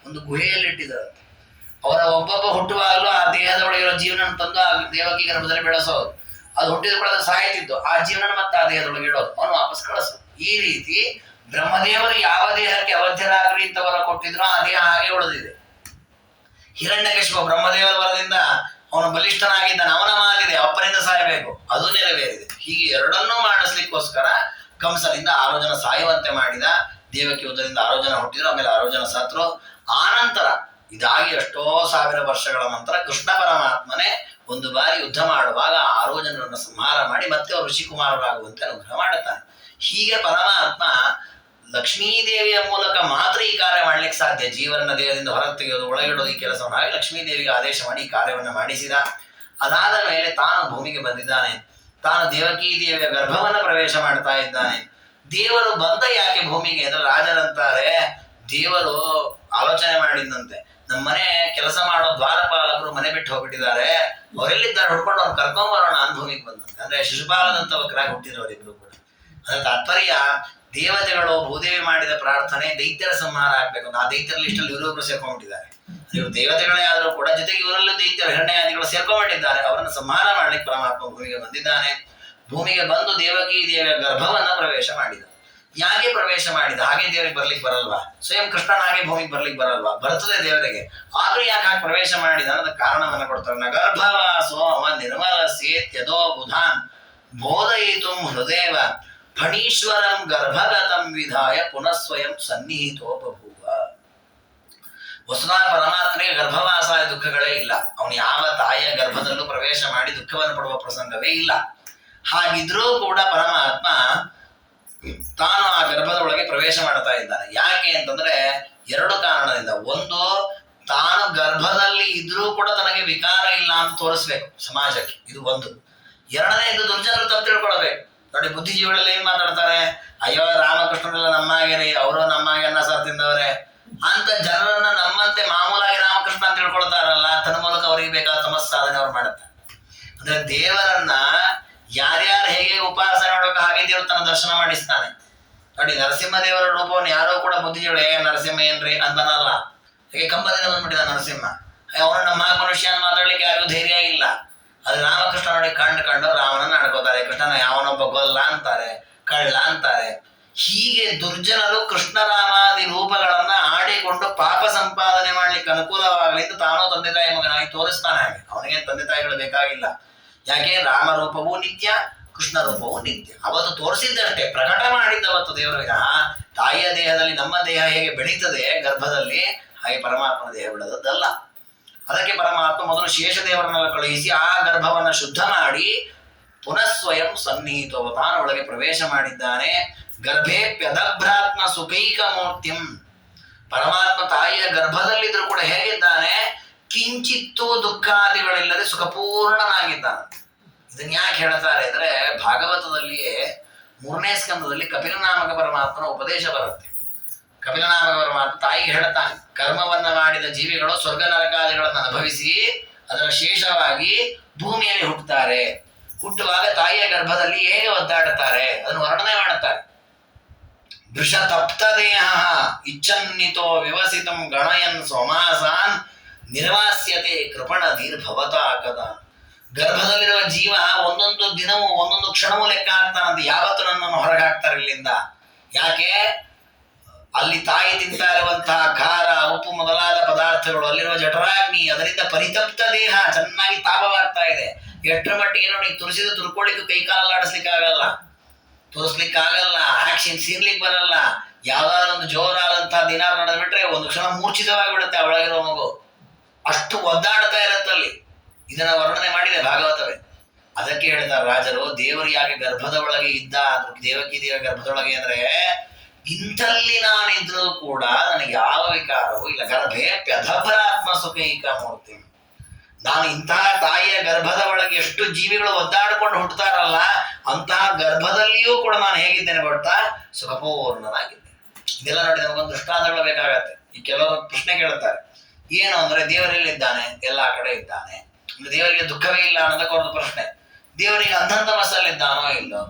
ಒಂದು ಗುಹೆಯಲ್ಲಿ ಇಟ್ಟಿದ್ದಾರೆ. ಅವರ ಒಬ್ಬೊಬ್ಬ ಹುಟ್ಟುವಾಗಲೂ ಆ ದೇಹದೊಳಗಿರೋ ಜೀವನ ತಂದು ಆ ದೇವಕಿ ಗರ್ಭದಲ್ಲಿ ಬೆಳೆಸೋದು. ಅದು ಹುಟ್ಟಿದ ಕೂಡ ಸಾಯ್ತಿದ್ದು, ಆ ಜೀವನ ಮತ್ತೆ ಆ ದೇಹದೊಳಗೆ ಇಡೋದು, ಅವನು ವಾಪಸ್ ಕಳಿಸೋದು. ಈ ರೀತಿ ಬ್ರಹ್ಮದೇವರು ಯಾವ ದೇಹಕ್ಕೆ ಅವಧ್ಯರಾಗ್ರಿ ಅಂತ ವರ ಕೊಟ್ಟಿದ್ರು ಆ ದೇಹ ಹಾಗೆ ಉಳಿದಿದೆ. ಹಿರಣ್ಯಕಶಿಪು ಬ್ರಹ್ಮದೇವರ ವರದಿಂದ ಅವನು ಬಲಿಷ್ಠನಾಗಿದ್ದಾನೆ, ಅವನ ಮಾತಿದೆ ಅಪ್ಪನಿಂದ ಸಾಯಬೇಕು, ಅದು ನೆರವೇರಿದೆ. ಹೀಗೆ ಎರಡನ್ನೂ ಮಾಡಿಸ್ಲಿಕ್ಕೋಸ್ಕರ ಕಂಸನಿಂದ 6 ಜನ ಸಾಯುವಂತೆ ಮಾಡಿದ. ದೇವಕಿ ಉದರದಿಂದ 6 ಜನ ಹುಟ್ಟಿದ್ರು, ಆಮೇಲೆ 6 ಜನ ಸತ್ರು. ಆನಂತರ ಇದಾಗಿ ಎಷ್ಟೋ ಸಾವಿರ ವರ್ಷಗಳ ನಂತರ ಕೃಷ್ಣ ಪರಮಾತ್ಮನೇ ಒಂದು ಬಾರಿ ಯುದ್ಧ ಮಾಡುವಾಗ 6 ಜನರನ್ನು ಸಂಹಾರ ಮಾಡಿ ಮತ್ತೆ ಅವರು ಋಷಿಕುಮಾರರಾಗುವಂತೆ ಅನುಗ್ರಹ ಮಾಡುತ್ತಾನೆ. ಹೀಗೆ ಪರಮಾತ್ಮ ಲಕ್ಷ್ಮೀದೇವಿಯ ಮೂಲಕ ಮಾತ್ರ ಈ ಕಾರ್ಯ ಮಾಡ್ಲಿಕ್ಕೆ ಸಾಧ್ಯ. ಜೀವನ ದೇಹದಿಂದ ಹೊರಗೆ ತೆಗೆಯೋದು, ಒಳಗಿಡೋದು ಈ ಕೆಲಸವನ್ನು ಹಾಗೆ ಲಕ್ಷ್ಮೀದೇವಿಗೆ ಆದೇಶ ಮಾಡಿ ಈ ಕಾರ್ಯವನ್ನು ಮಾಡಿಸಿದ. ಅದಾದ ಮೇಲೆ ತಾನು ಭೂಮಿಗೆ ಬಂದಿದ್ದಾನೆ. ತಾನು ದೇವಕೀ ದೇವಿಯ ಗರ್ಭವನ್ನು ಪ್ರವೇಶ ಮಾಡ್ತಾ ಇದ್ದಾನೆ. ದೇವರು ಬಂದ ಯಾಕೆ ಭೂಮಿಗೆ ಅಂದ್ರೆ ರಾಜರಂತಾರೆ, ದೇವರು ಆಲೋಚನೆ ಮಾಡಿದಂತೆ, ನಮ್ಮ ಮನೆ ಕೆಲಸ ಮಾಡೋ ದ್ವಾರಪಾಲಕರು ಮನೆ ಬಿಟ್ಟು ಹೋಗ್ಬಿಟ್ಟಿದ್ದಾರೆ, ಅವರೆಲ್ಲಿದ್ದಾರೆ ಹುಡ್ಕೊಂಡು ಅವ್ರು ಕರ್ಕೊಂಡ್ ಬರೋಣ ಅಂತ ಭೂಮಿಗೆ ಬಂದಂತೆ. ಅಂದ್ರೆ ಶಿಶುಪಾಲದಂತ ವಕ್ರಾಗಿ ಹುಟ್ಟಿದವರಿಬ್ರು ಕೂಡ. ಅದರ ತಾತ್ಪರ್ಯ, ದೇವತೆಗಳು ಭೂದೇವಿ ಮಾಡಿದ ಪ್ರಾರ್ಥನೆ ದೈತ್ಯರ ಸಂಹಾರ ಆಗ್ಬೇಕು. ಆ ದೈತ್ಯರ ಲಿಸ್ಟಲ್ಲಿ ಇವರೊಬ್ರು ಸೇರ್ಕೊಂಡ್ಬಿಟ್ಟಿದ್ದಾರೆ. ಇವರು ದೇವತೆಗಳೇ ಆದರೂ ಕೂಡ ಜೊತೆಗೆ ಇವರಲ್ಲೂ ದೈತ್ಯರು ಹಿರಣ್ಯಾದಿಗಳು ಸೇರ್ಕೊಂಡ್ಬಿಟ್ಟಿದ್ದಾರೆ. ಅವರನ್ನು ಸಂಹಾರ ಮಾಡ್ಲಿಕ್ಕೆ ಪರಮಾತ್ಮ ಭೂಮಿಗೆ ಬಂದಿದ್ದಾನೆ. ಭೂಮಿಗೆ ಬಂದು ದೇವಕೀ ದೇವಿಯ ಗರ್ಭವನ್ನ ಪ್ರವೇಶ ಮಾಡಿದ. ಯಾಕೆ ಪ್ರವೇಶ ಮಾಡಿದ? ಹಾಗೆ ದೇವರಿಗೆ ಬರ್ಲಿಕ್ಕೆ ಬರಲ್ವಾ? ಸ್ವಯಂ ಕೃಷ್ಣನ ಹಾಗೆ ಭೂಮಿಗೆ ಬರ್ಲಿಕ್ಕೆ ಬರಲ್ವಾ? ಬರ್ತದೆ ದೇವರಿಗೆ. ಆದ್ರೂ ಯಾಕೆ ಹಾಗೆ ಪ್ರವೇಶ ಮಾಡಿದ ಅನ್ನೋದ ಕಾರಣವನ್ನ ಕೊಡ್ತಾರೆ. ಗರ್ಭವಾಸೋ ಅವ ನಿರ್ಮಲ ಸೇತ್ಯದೋ ಬುಧಾನ್ ಬೋಧಯಿತು ಹೃದಯವ ಫಣೀಶ್ವರಂ ಗರ್ಭಗತಂ ವಿಧಾಯ ಪುನಃ ಸ್ವಯಂ ಸನ್ನಿಹಿತೋ ಬಭೂವ. ವಸುಧಾ ಪರಮಾತ್ಮನಿಗೆ ಗರ್ಭವಾಸ ದುಃಖಗಳೇ ಇಲ್ಲ. ಅವನು ಯಾವ ತಾಯಿಯ ಗರ್ಭದಲ್ಲೂ ಪ್ರವೇಶ ಮಾಡಿ ದುಃಖವನ್ನು ಪಡುವ ಪ್ರಸಂಗವೇ ಇಲ್ಲ. ಹಾಗಿದ್ರೂ ಕೂಡ ಪರಮಾತ್ಮ ತಾನು ಆ ಗರ್ಭದ ಒಳಗೆ ಪ್ರವೇಶ ಮಾಡ್ತಾ ಇದ್ದಾನೆ. ಯಾಕೆ ಅಂತಂದ್ರೆ 2 ಕಾರಣದಿಂದ. ಒಂದು, ತಾನು ಗರ್ಭದಲ್ಲಿ ಇದ್ರೂ ಕೂಡ ತನಗೆ ವಿಕಾರ ಇಲ್ಲ ಅಂತ ತೋರಿಸ್ಬೇಕು ಸಮಾಜಕ್ಕೆ, ಇದು ಒಂದು. ಎರಡನೇದು, ದುರ್ಜನರು ತಪ್ಪು ತಿಳ್ಕೊಳ್ಬೇಕು. ನೋಡಿ, ಬುದ್ಧಿಜೀವಿಗಳೆಲ್ಲ ಏನ್ ಮಾತಾಡ್ತಾರೆ, ಅಯ್ಯೋ ರಾಮಕೃಷ್ಣರೆಲ್ಲ ನಮ್ಮಾಗೆರಿ, ಅವರು ನಮ್ಮಾಗೆ ಅನ್ನ ಸಾರ್ ತಿಂದವ್ರೆ ಅಂತ ಜನರನ್ನ ನಮ್ಮಂತೆ ಮಾಮೂಲಾಗಿ ರಾಮಕೃಷ್ಣ ಅಂತ ತಿಳ್ಕೊಳ್ತಾರಲ್ಲ, ತನ್ನ ಮೂಲಕ ಅವರಿಗೆ ಬೇಕಾದ ತಮಸ್ ಸಾಧನೆ ಅವ್ರು ಮಾಡುತ್ತಾರೆ. ಅಂದ್ರೆ ದೇವರನ್ನ ಯಾರ್ಯಾರು ಹೇಗೆ ಉಪಾಸನೆ ಮಾಡಬೇಕು ಹಾಗೆ ದೇವರು ತನ್ನ ದರ್ಶನ ಮಾಡಿಸ್ತಾನೆ. ನೋಡಿ, ನರಸಿಂಹ ದೇವರ ರೂಪವನ್ನು ಯಾರೋ ಕೂಡ ಬುದ್ಧಿಜೀವಿಗಳು ನರಸಿಂಹ ಏನ್ರಿ ಅಂತನಲ್ಲ. ಹೇಗೆ ಕಂಬದಿಂದ ಬಂದ್ಬಿಟ್ಟಿದ ನರಸಿಂಹ, ಅವನು ನಮ್ಮ ಮನುಷ್ಯ ಅಂತ ಮಾತಾಡ್ಲಿಕ್ಕೆ ಯಾರಿಗೂ ಧೈರ್ಯ ಇಲ್ಲ. ಅದು ರಾಮಕೃಷ್ಣ ನೋಡಿ ಕಂಡು ರಾಮನನ್ನ ಆಡ್ಕೋತಾರೆ, ಕೃಷ್ಣನ ಯಾವನೊಬ್ಬ ಗೊಲ್ಲ ಅಂತಾರೆ, ಕಳ್ಳ ಅಂತಾರೆ. ಹೀಗೆ ದುರ್ಜನರು ಕೃಷ್ಣರಾಮಾದಿ ರೂಪಗಳನ್ನ ಆಡಿಕೊಂಡು ಪಾಪ ಸಂಪಾದನೆ ಮಾಡ್ಲಿಕ್ಕೆ ಅನುಕೂಲವಾಗಲಿ ಅಂತ ತಾನೋ ತಂದೆ ತಾಯಿ ಮಗನಾಗಿ ತೋರಿಸ್ತಾನೆ. ಹಾಗೆ ಅವನಿಗೆ ತಂದೆ ತಾಯಿಗಳು ಬೇಕಾಗಿಲ್ಲ. ಯಾಕೆ? ರಾಮ ರೂಪವೂ ನಿತ್ಯ, ಕೃಷ್ಣ ರೂಪವೂ ನಿತ್ಯ. ಅವತ್ತು ತೋರಿಸಿದ್ದಷ್ಟೇ, ಪ್ರಕಟ ಮಾಡಿದ್ದವತ್ತು ದೇವರ ವಿನ. ತಾಯಿಯ ದೇಹದಲ್ಲಿ ನಮ್ಮ ದೇಹ ಹೇಗೆ ಬೆಳೀತದೆ ಗರ್ಭದಲ್ಲಿ, ಹಾಗೆ ಪರಮಾತ್ಮನ ದೇಹ ಬೆಳೆದದ್ದಲ್ಲ. ಅದಕ್ಕೆ ಪರಮಾತ್ಮ ಮೊದಲು ಶೇಷದೇವರನ್ನೆಲ್ಲ ಕಳುಹಿಸಿ ಆ ಗರ್ಭವನ್ನು ಶುದ್ಧ ಮಾಡಿ ಪುನಃ ಸ್ವಯಂ ಸನ್ನಿಹಿತೋ ತಾನು ಒಳಗೆ ಪ್ರವೇಶ ಮಾಡಿದ್ದಾನೆ. ಗರ್ಭೇಪ್ಯದಭ್ರಾತ್ಮ ಸುಖೈಕ ಮೂರ್ತಿಂ. ಪರಮಾತ್ಮ ತಾಯಿಯ ಗರ್ಭದಲ್ಲಿದ್ರೂ ಕೂಡ ಹೇಗಿದ್ದಾನೆ? ಕಿಂಚಿತ್ತೂ ದುಃಖಾದಿಗಳಿಲ್ಲದೆ ಸುಖಪೂರ್ಣನಾಗಿದ್ದಾನೆ. ಇದನ್ನ ಯಾಕೆ ಹೇಳ್ತಾರೆ ಅಂದ್ರೆ, ಭಾಗವತದಲ್ಲಿಯೇ 3ನೇ ಸ್ಕಂದದಲ್ಲಿ ಕಪಿಲನಾಮಕ ಪರಮಾತ್ಮನ ಉಪದೇಶ ಬರುತ್ತೆ. ಕಪಿಲನಾಮಕ ಪರಮಾತ್ಮ ತಾಯಿಗೆ ಹೇಳ್ತಾನೆ, ಕರ್ಮವನ್ನ ಮಾಡಿದ ಜೀವಿಗಳು ಸ್ವರ್ಗ ನರಕಾದಿಗಳನ್ನು ಅನುಭವಿಸಿ ಅದರ ಶೇಷವಾಗಿ ಭೂಮಿಯಲ್ಲಿ ಹುಟ್ಟುತ್ತಾರೆ. ಹುಟ್ಟುವಾಗ ತಾಯಿಯ ಗರ್ಭದಲ್ಲಿ ಹೇಗೆ ಒದ್ದಾಡುತ್ತಾರೆ ಅದನ್ನು ವರ್ಣನೆ ಮಾಡುತ್ತಾರೆ. ವೃಷ ತಪ್ತ ದೇಹ ಇಚ್ಛನ್ನಿತೋ ವಿವಸಿತಂ ಗಣಯನ್ ಸೋಮಾಸಾನ್ ನಿರ್ವಾಸ್ಯತೆ ಕೃಪಣ ದೀರ್ಭವತ ಕದ. ಗರ್ಭದಲ್ಲಿರುವ ಜೀವ ಒಂದೊಂದು ದಿನವೂ ಒಂದೊಂದು ಕ್ಷಣವೂ ಲೆಕ್ಕ ಹಾಕ್ತಾನಂತೆ, ಯಾವತ್ತು ನನ್ನನ್ನು ಹೊರಗೆ ಹಾಕ್ತಾರೆ ಇಲ್ಲಿಂದ. ಯಾಕೆ? ಅಲ್ಲಿ ತಾಯಿ ತಿಂತಾ ಇರುವಂತಹ ಖಾರ, ಉಪ್ಪು ಮೊದಲಾದ ಪದಾರ್ಥಗಳು, ಅಲ್ಲಿರುವ ಜಠರಾಗ್ನಿ, ಅದರಿಂದ ಪರಿತಪ್ತ ದೇಹ ಚೆನ್ನಾಗಿ ತಾಪವಾಗ್ತಾ ಇದೆ. ಎಷ್ಟರ ಮಟ್ಟಿಗೆ ನೋಡಿ, ತುರಿಸಿದ ತುರ್ಕೊಳ್ಳಿಕ್ಕೂ ಕೈ ಕಾಲಾಡಿಸ್ಲಿಕ್ಕೆ ಆಗಲ್ಲ, ತೋರಿಸ್ಲಿಕ್ಕಾಗಲ್ಲ, ಆಕ್ಷನ್ ಸೀರ್ಲಿಕ್ಕೆ ಬರಲ್ಲ. ಯಾವ್ದಾದ್ರು ಒಂದು ಜೋರಾದಂತಹ ದಿನ ನಡೆದ್ಬಿಟ್ರೆ ಒಂದು ಕ್ಷಣ ಮೂರ್ಛಿತವಾಗಿ ಬಿಡುತ್ತೆ ಆ ಒಳಗಿರೋ ಮಗು. ಅಷ್ಟು ಒದ್ದಾಡ್ತಾ ಇರತ್ತಲ್ಲಿ. ಇದನ್ನ ವರ್ಣನೆ ಮಾಡಿದೆ ಭಾಗವತವೇ. ಅದಕ್ಕೆ ಹೇಳ್ತಾರೆ ರಾಜರು, ದೇವರು ಯಾಕೆ ಗರ್ಭದ ಒಳಗೆ ಇದ್ದ, ದೇವಕಿ ದೇವ ಗರ್ಭದೊಳಗೆ ಅಂದ್ರೆ ಇಂಥಲ್ಲಿ ನಾನಿದ್ರೂ ಕೂಡ ನನಗೆ ಯಾವ ವಿಕಾರವೂ ಇಲ್ಲ. ಗರ್ಭೆ ಪ್ಯಧಭರಾತ್ಮ ಸುಖೈಕ ಮೂರ್ತಿ. ನಾನು ಇಂತಹ ತಾಯಿಯ ಗರ್ಭದ ಒಳಗೆ ಎಷ್ಟು ಜೀವಿಗಳು ಒದ್ದಾಡಿಕೊಂಡು ಹುಟ್ಟುತ್ತಾರಲ್ಲ, ಅಂತಹ ಗರ್ಭದಲ್ಲಿಯೂ ಕೂಡ ನಾನು ಹೇಗಿದ್ದೇನೆ ಗೊತ್ತಾ, ಸುಖಪೂರ್ಣನಾಗಿದ್ದೇನೆ. ಇದೆಲ್ಲ ನೋಡಿ ನಮಗೊಂದು ದೃಷ್ಟಾಂತಗಳು ಬೇಕಾಗತ್ತೆ. ಈ ಕೆಲವರು ಪ್ರಶ್ನೆ ಕೇಳ್ತಾರೆ, ಏನು ಅಂದ್ರೆ ದೇವರೆಲ್ಲಿದ್ದಾನೆ? ಎಲ್ಲಾ ಕಡೆ ಇದ್ದಾನೆ. ದೇವರಿಗೆ ದುಃಖವೇ ಇಲ್ಲ ಅನ್ನೋದಕ್ಕೆ ಅವ್ರದ್ದು ಪ್ರಶ್ನೆ. ದೇವರಿಗೆ ಅಂಧಂತ ಮಸಲ್ಲಿದ್ದಾನೋ ಇಲ್ಲೋ?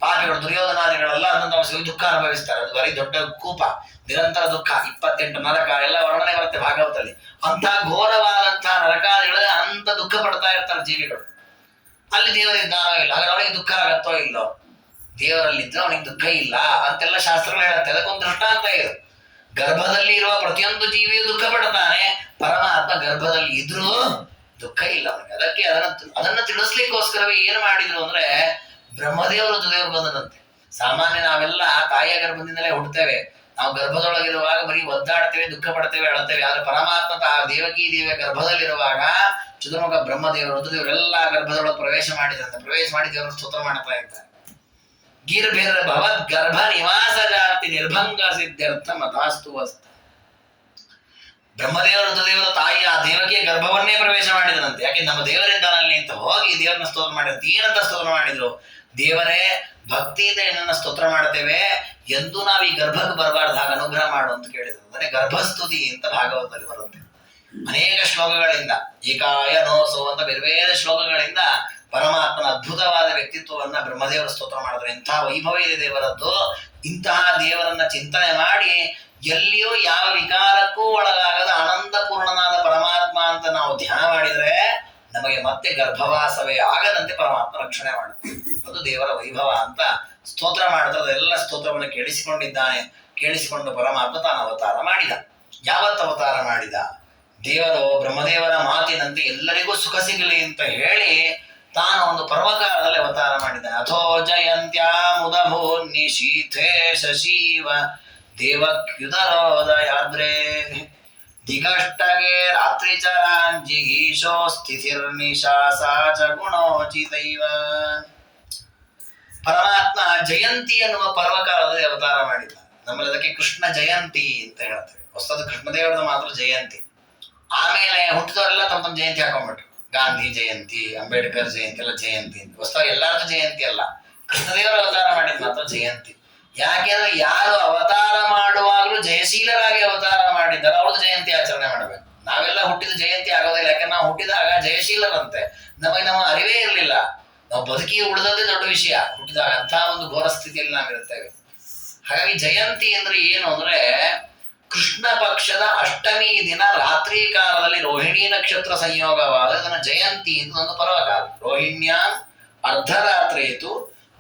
ಪಾಪಿಗಳು ದುರ್ಯೋಧನಾದಿಗಳೆಲ್ಲ ಅಂಧಂತ ಮಸಲ್ಲಿ ದುಃಖ ಅನುಭವಿಸ್ತಾರೆ. ಅದು ಬರೀ ದೊಡ್ಡ ಕೂಪ, ನಿರಂತರ ದುಃಖ, 28 ನರಕ ಎಲ್ಲ ವರ್ಣನೆ ಬರುತ್ತೆ ಭಾಗವತದಲ್ಲಿ. ಅಂತ ಘೋರವಾದಂತಹ ನರಕಾದಿಗಳ ಅಂತ ದುಃಖ ಪಡ್ತಾ ಇರ್ತಾರೆ ಜೀವಿಗಳು. ಅಲ್ಲಿ ದೇವರಿದ್ದಾನೋ ಇಲ್ಲ, ಹಾಗಾದ್ರೆ ಅವನಿಗೆ ದುಃಖ ಆಗತ್ತೋ ಇಲ್ಲೋ? ದೇವರಲ್ಲಿದ್ರೆ ಅವನಿಗೆ ದುಃಖ ಇಲ್ಲ ಅಂತೆಲ್ಲ ಶಾಸ್ತ್ರಗಳು ಹೇಳುತ್ತೆ. ಅದಕ್ಕೊಂದು ದೃಷ್ಟಾಂತ ಇದೆ. ಗರ್ಭದಲ್ಲಿ ಇರುವ ಪ್ರತಿಯೊಂದು ಜೀವಿಯು ದುಃಖ ಪಡ್ತಾನೆ, ಪರಮಾತ್ಮ ಗರ್ಭದಲ್ಲಿ ಇದ್ರೂ ದುಃಖ ಇಲ್ಲ ಅವನಿಗೆ. ಅದಕ್ಕೆ ಅದನ್ನ ತಿಳಿಸ್ಲಿಕ್ಕೋಸ್ಕರವೇ ಏನು ಮಾಡಿದ್ರು ಅಂದ್ರೆ, ಬ್ರಹ್ಮದೇವರು ರುದ್ರದೇವರು ಬಂದದಂತೆ. ಸಾಮಾನ್ಯ ನಾವೆಲ್ಲ ತಾಯಿಯ ಗರ್ಭದಿಂದಲೇ ಹುಡ್ತೇವೆ. ನಾವು ಗರ್ಭದೊಳಗಿರುವಾಗ ಬರೀ ಒದ್ದಾಡ್ತೇವೆ, ದುಃಖ ಪಡ್ತೇವೆ, ಅಳತೇವೆ. ಆದ್ರೆ ಪರಮಾತ್ಮ ದೇವಕಿ ದೇವಿಯ ಗರ್ಭದಲ್ಲಿರುವಾಗ ಚತುರ್ಮುಖ ಬ್ರಹ್ಮದೇವರು ರುದ್ರದೇವರೆಲ್ಲ ಗರ್ಭದೊಳಗೆ ಪ್ರವೇಶ ಮಾಡಿ ದೇವರು ಸ್ತೋತ್ರ ಮಾಡ್ತಾ ಇದ್ದಾರೆ. ಗೀರ್ಭಿರ್ ಭವದ್ ಗರ್ಭ ನಿವಾಸ ಜಾತಿ ನಿರ್ಭಂಗ ಸಿದ್ಧಾರ್ಥ ಮತಾಸ್ತು ವಸ್ತು. ಬ್ರಹ್ಮದೇವರು ರುದ್ರದೇವರು ತಾಯಿಯ ದೇವಕಿಯ ಗರ್ಭವನ್ನೇ ಪ್ರವೇಶ ಮಾಡಿದರಂತೆ. ಯಾಕೆ ನಮ್ಮ ದೇವರಿದ್ದಾನಲ್ಲಿ ಅಂತ ಹೋಗಿ ದೇವರನ್ನ ಸ್ತೋತ್ರ ಮಾಡಿದಂತೆ. ಏನಂತ ಸ್ತೋತ್ರ ಮಾಡಿದ್ರು? ದೇವರೇ, ಭಕ್ತಿಯಿಂದ ಏನನ್ನ ಸ್ತೋತ್ರ ಮಾಡ್ತೇವೆ, ಎಂದು ನಾವು ಈ ಗರ್ಭಕ್ಕೆ ಬರಬಾರ್ದು, ಹಾಗೆ ಅನುಗ್ರಹ ಮಾಡು ಅಂತ ಕೇಳಿದ್ರು. ಅಂದ್ರೆ ಗರ್ಭಸ್ತುತಿ ಅಂತ ಭಾಗವತದಲ್ಲಿ ಬರುತ್ತೆ. ಅನೇಕ ಶ್ಲೋಕಗಳಿಂದ, ಏಕಾಯ ನೋಸೋ ಅಂತ ಬೇರೆ ಬೇರೆ ಶ್ಲೋಕಗಳಿಂದ ಪರಮಾತ್ಮನ ಅದ್ಭುತವಾದ ವ್ಯಕ್ತಿತ್ವವನ್ನ ಬ್ರಹ್ಮದೇವರ ಸ್ತೋತ್ರ ಮಾಡಿದ್ರು. ಇಂತಹ ವೈಭವ ಇದೆ ದೇವರದ್ದು. ಇಂತಹ ದೇವರನ್ನ ಚಿಂತನೆ ಮಾಡಿ ಎಲ್ಲಿಯೂ ಯಾವ ವಿಕಾರಕ್ಕೂ ಒಳಗಾಗದ ಅನಂತ ಪೂರ್ಣನಾದ ಪರಮಾತ್ಮ ಅಂತ ನಾವು ಧ್ಯಾನ ಮಾಡಿದ್ರೆ ನಮಗೆ ಮತ್ತೆ ಗರ್ಭವಾಸವೇ ಆಗದಂತೆ ಪರಮಾತ್ಮ ರಕ್ಷಣೆ ಮಾಡುತ್ತೆ. ಅದು ದೇವರ ವೈಭವ ಅಂತ ಸ್ತೋತ್ರ ಮಾಡಿದ್ರೆ ಎಲ್ಲ ಸ್ತೋತ್ರವನ್ನು ಕೇಳಿಸಿಕೊಂಡು ಪರಮಾತ್ಮ ತಾನು ಅವತಾರ ಮಾಡಿದ. ಯಾವತ್ತು ಅವತಾರ ಮಾಡಿದ? ದೇವರು ಬ್ರಹ್ಮದೇವರ ಮಾತಿನಂತೆ ಎಲ್ಲರಿಗೂ ಸುಖ ಸಿಗಲಿ ಅಂತ ಹೇಳಿ ತಾನು ಒಂದು ಪರ್ವಕಾಲದಲ್ಲಿ ಅವತಾರ ಮಾಡಿದ. ಅಥೋ ಜಯಂತ್ಯಾ ಮುದಭೋ ನಿಶೀಥೇ ಶಶೀವ ದೇವಕ್ಯುದರೋದಯಾದ್ರೇ ದಿಗಷ್ಟಗೆ ರಾತ್ರಿ ಚರಾಂಜಿಗೀಶೋ ಸ್ಥಿತಿರ್ನಿಶಾಸಾ ಚ ಗುಣೋಚಿತೈವ. ಪರಮಾತ್ಮ ಜಯಂತಿ ಎನ್ನುವ ಪರ್ವಕಾಲದಲ್ಲಿ ಅವತಾರ ಮಾಡಿದ. ನಮ್ಮಲ್ಲಿ ಅದಕ್ಕೆ ಕೃಷ್ಣ ಜಯಂತಿ ಅಂತ ಹೇಳ್ತೇವೆ. ಹೊಸದು ಕೃಷ್ಣದೇವರದ ಮಾತ್ರ ಜಯಂತಿ. ಆಮೇಲೆ ಹುಟ್ಟಿದವರೆಲ್ಲ ತಮ್ಮ ಜಯಂತಿ ಹಾಕೊಂಡ್ಬಿಟ್ರು. ಗಾಂಧಿ ಜಯಂತಿ, ಅಂಬೇಡ್ಕರ್ ಜಯಂತಿ ಎಲ್ಲ ಜಯಂತಿ ಅಂತ. ಹೊಸದಾಗಿ ಎಲ್ಲಾರ್ದು ಜಯಂತಿ ಅಲ್ಲ, ಕೃಷ್ಣದೇವರ ಅವತಾರ ಮಾಡಿದ ಮಾತ್ರ ಜಯಂತಿ. ಯಾಕೆಂದ್ರೆ ಯಾರು ಅವತಾರ ಮಾಡುವಾಗಲೂ ಜಯಶೀಲರಾಗಿ ಅವತಾರ ಮಾಡಿದ್ದಾರೆ ಅವ್ರದ್ದು ಜಯಂತಿ ಆಚರಣೆ ಮಾಡಬೇಕು. ನಾವೆಲ್ಲ ಹುಟ್ಟಿದ ಜಯಂತಿ ಆಗೋದಿಲ್ಲ. ಯಾಕಂದ್ರೆ ನಾವು ಹುಟ್ಟಿದಾಗ ಜಯಶೀಲರಂತೆ, ನಮಗೆ ನಮ್ಮ ಅರಿವೇ ಇರಲಿಲ್ಲ. ನಾವು ಬದುಕಿ ಉಳಿದದ್ದೇ ದೊಡ್ಡ ವಿಷಯ. ಹುಟ್ಟಿದಾಗ ಅಂತಹ ಒಂದು ಘೋರ ಸ್ಥಿತಿಯಲ್ಲಿ ನಾವಿರ್ತೇವೆ. ಹಾಗಾಗಿ ಜಯಂತಿ ಅಂದ್ರೆ ಏನು ಅಂದ್ರೆ, ಕೃಷ್ಣ ಪಕ್ಷದ ಅಷ್ಟಮಿ ದಿನ ರಾತ್ರಿ ಕಾಲದಲ್ಲಿ ರೋಹಿಣಿ ನಕ್ಷತ್ರ ಸಂಯೋಗವಾದ ಅದನ್ನು ಜಯಂತಿ ಅಂತ ಒಂದು ಪರ್ವಕಾಲ. ರೋಹಿಣ್ಯಾಂ ಅರ್ಧರಾತ್ರಿಯತು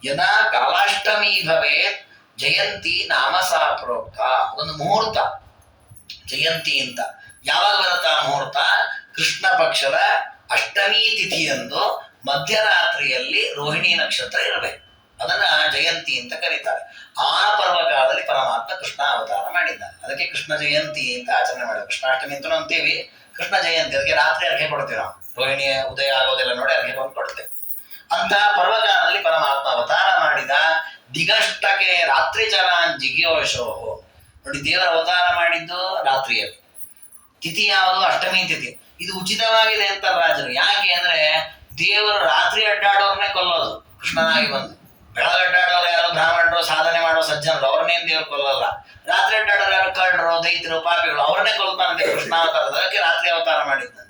ಯದಾ ಕಾಲಾಷ್ಟಮಿ ಭವೇತ್ ಜಯಂತಿ ನಾಮ ಸಾ ಪ್ರೋಕ್ತ. ಒಂದು ಮುಹೂರ್ತ ಜಯಂತಿ ಅಂತ. ಯಾವಾಗ ಬರುತ್ತಾ ಮುಹೂರ್ತ? ಕೃಷ್ಣ ಪಕ್ಷದ ಅಷ್ಟಮಿ ತಿಥಿಯಂದು ಮಧ್ಯರಾತ್ರಿಯಲ್ಲಿ ರೋಹಿಣಿ ನಕ್ಷತ್ರ ಇರಬೇಕು. ಅದನ್ನ ಜಯಂತಿ ಅಂತ ಕರೀತಾರೆ. ಆ ಪರ್ವಕಾಲದಲ್ಲಿ ಪರಮಾತ್ಮ ಕೃಷ್ಣ ಅವತಾರ ಮಾಡಿದ್ದಾನೆ. ಅದಕ್ಕೆ ಕೃಷ್ಣ ಜಯಂತಿ ಅಂತ ಆಚರಣೆ ಮಾಡಿದ. ಕೃಷ್ಣಾಷ್ಟಮಿ ಅಂತಲೂ ಅಂತೀವಿ, ಕೃಷ್ಣ ಜಯಂತಿ. ಅದಕ್ಕೆ ರಾತ್ರಿ ಅರ್ಘ್ಯ ಕೊಡ್ತೀವಿ ನಾವು. ರೋಹಿಣಿ ಉದಯ ಆಗೋದೆಲ್ಲ ನೋಡಿ ಅರ್ಘ್ಯ ಕೊಡ್ತೇವೆ. ಅಂತಹ ಪರ್ವಕಾಲದಲ್ಲಿ ಪರಮಾತ್ಮ ಅವತಾರ ಮಾಡಿದ. ದಿಗಷ್ಟಕ್ಕೆ ರಾತ್ರಿ ಚರಾನ್ ಜಿಗಿಯೋಶೋ. ನೋಡಿ, ದೇವರ ಅವತಾರ ಮಾಡಿದ್ದು ರಾತ್ರಿಯಲ್ಲಿ. ತಿಥಿ ಯಾವುದು? ಅಷ್ಟಮಿ ತಿಥಿ. ಇದು ಉಚಿತವಾಗಿದೆ ಅಂತ ರಾಜರು. ಯಾಕೆ ಅಂದ್ರೆ ದೇವರು ರಾತ್ರಿ ಅಡ್ಡಾಡೋರ್ನೇ ಕೊಲ್ಲೋದು ಕೃಷ್ಣನಾಗಿ ಬಂದು. ಬೆಳಗಡ್ಡಾಡೋರು ಯಾರು? ಬ್ರಾಹ್ಮಣರು, ಸಾಧನೆ ಮಾಡೋ ಸಜ್ಜನರು, ಅವ್ರನ್ನೇನು ದೇವ್ರು ಕೊಲ್ಲಲ್ಲ. ರಾತ್ರಿ ಅಡ್ಡಾಡೋರು ಯಾರು? ಕಳ್ಳರು, ದೈತ್ಯರು, ಪಾಪಿಗಳು, ಅವ್ರನ್ನೇ ಕೊಲ್ತಾನಂತೆ ಕೃಷ್ಣ ಅವತಾರ. ಅದಕ್ಕೆ ರಾತ್ರಿ ಅವತಾರ ಮಾಡಿದ್ದಂತೆ.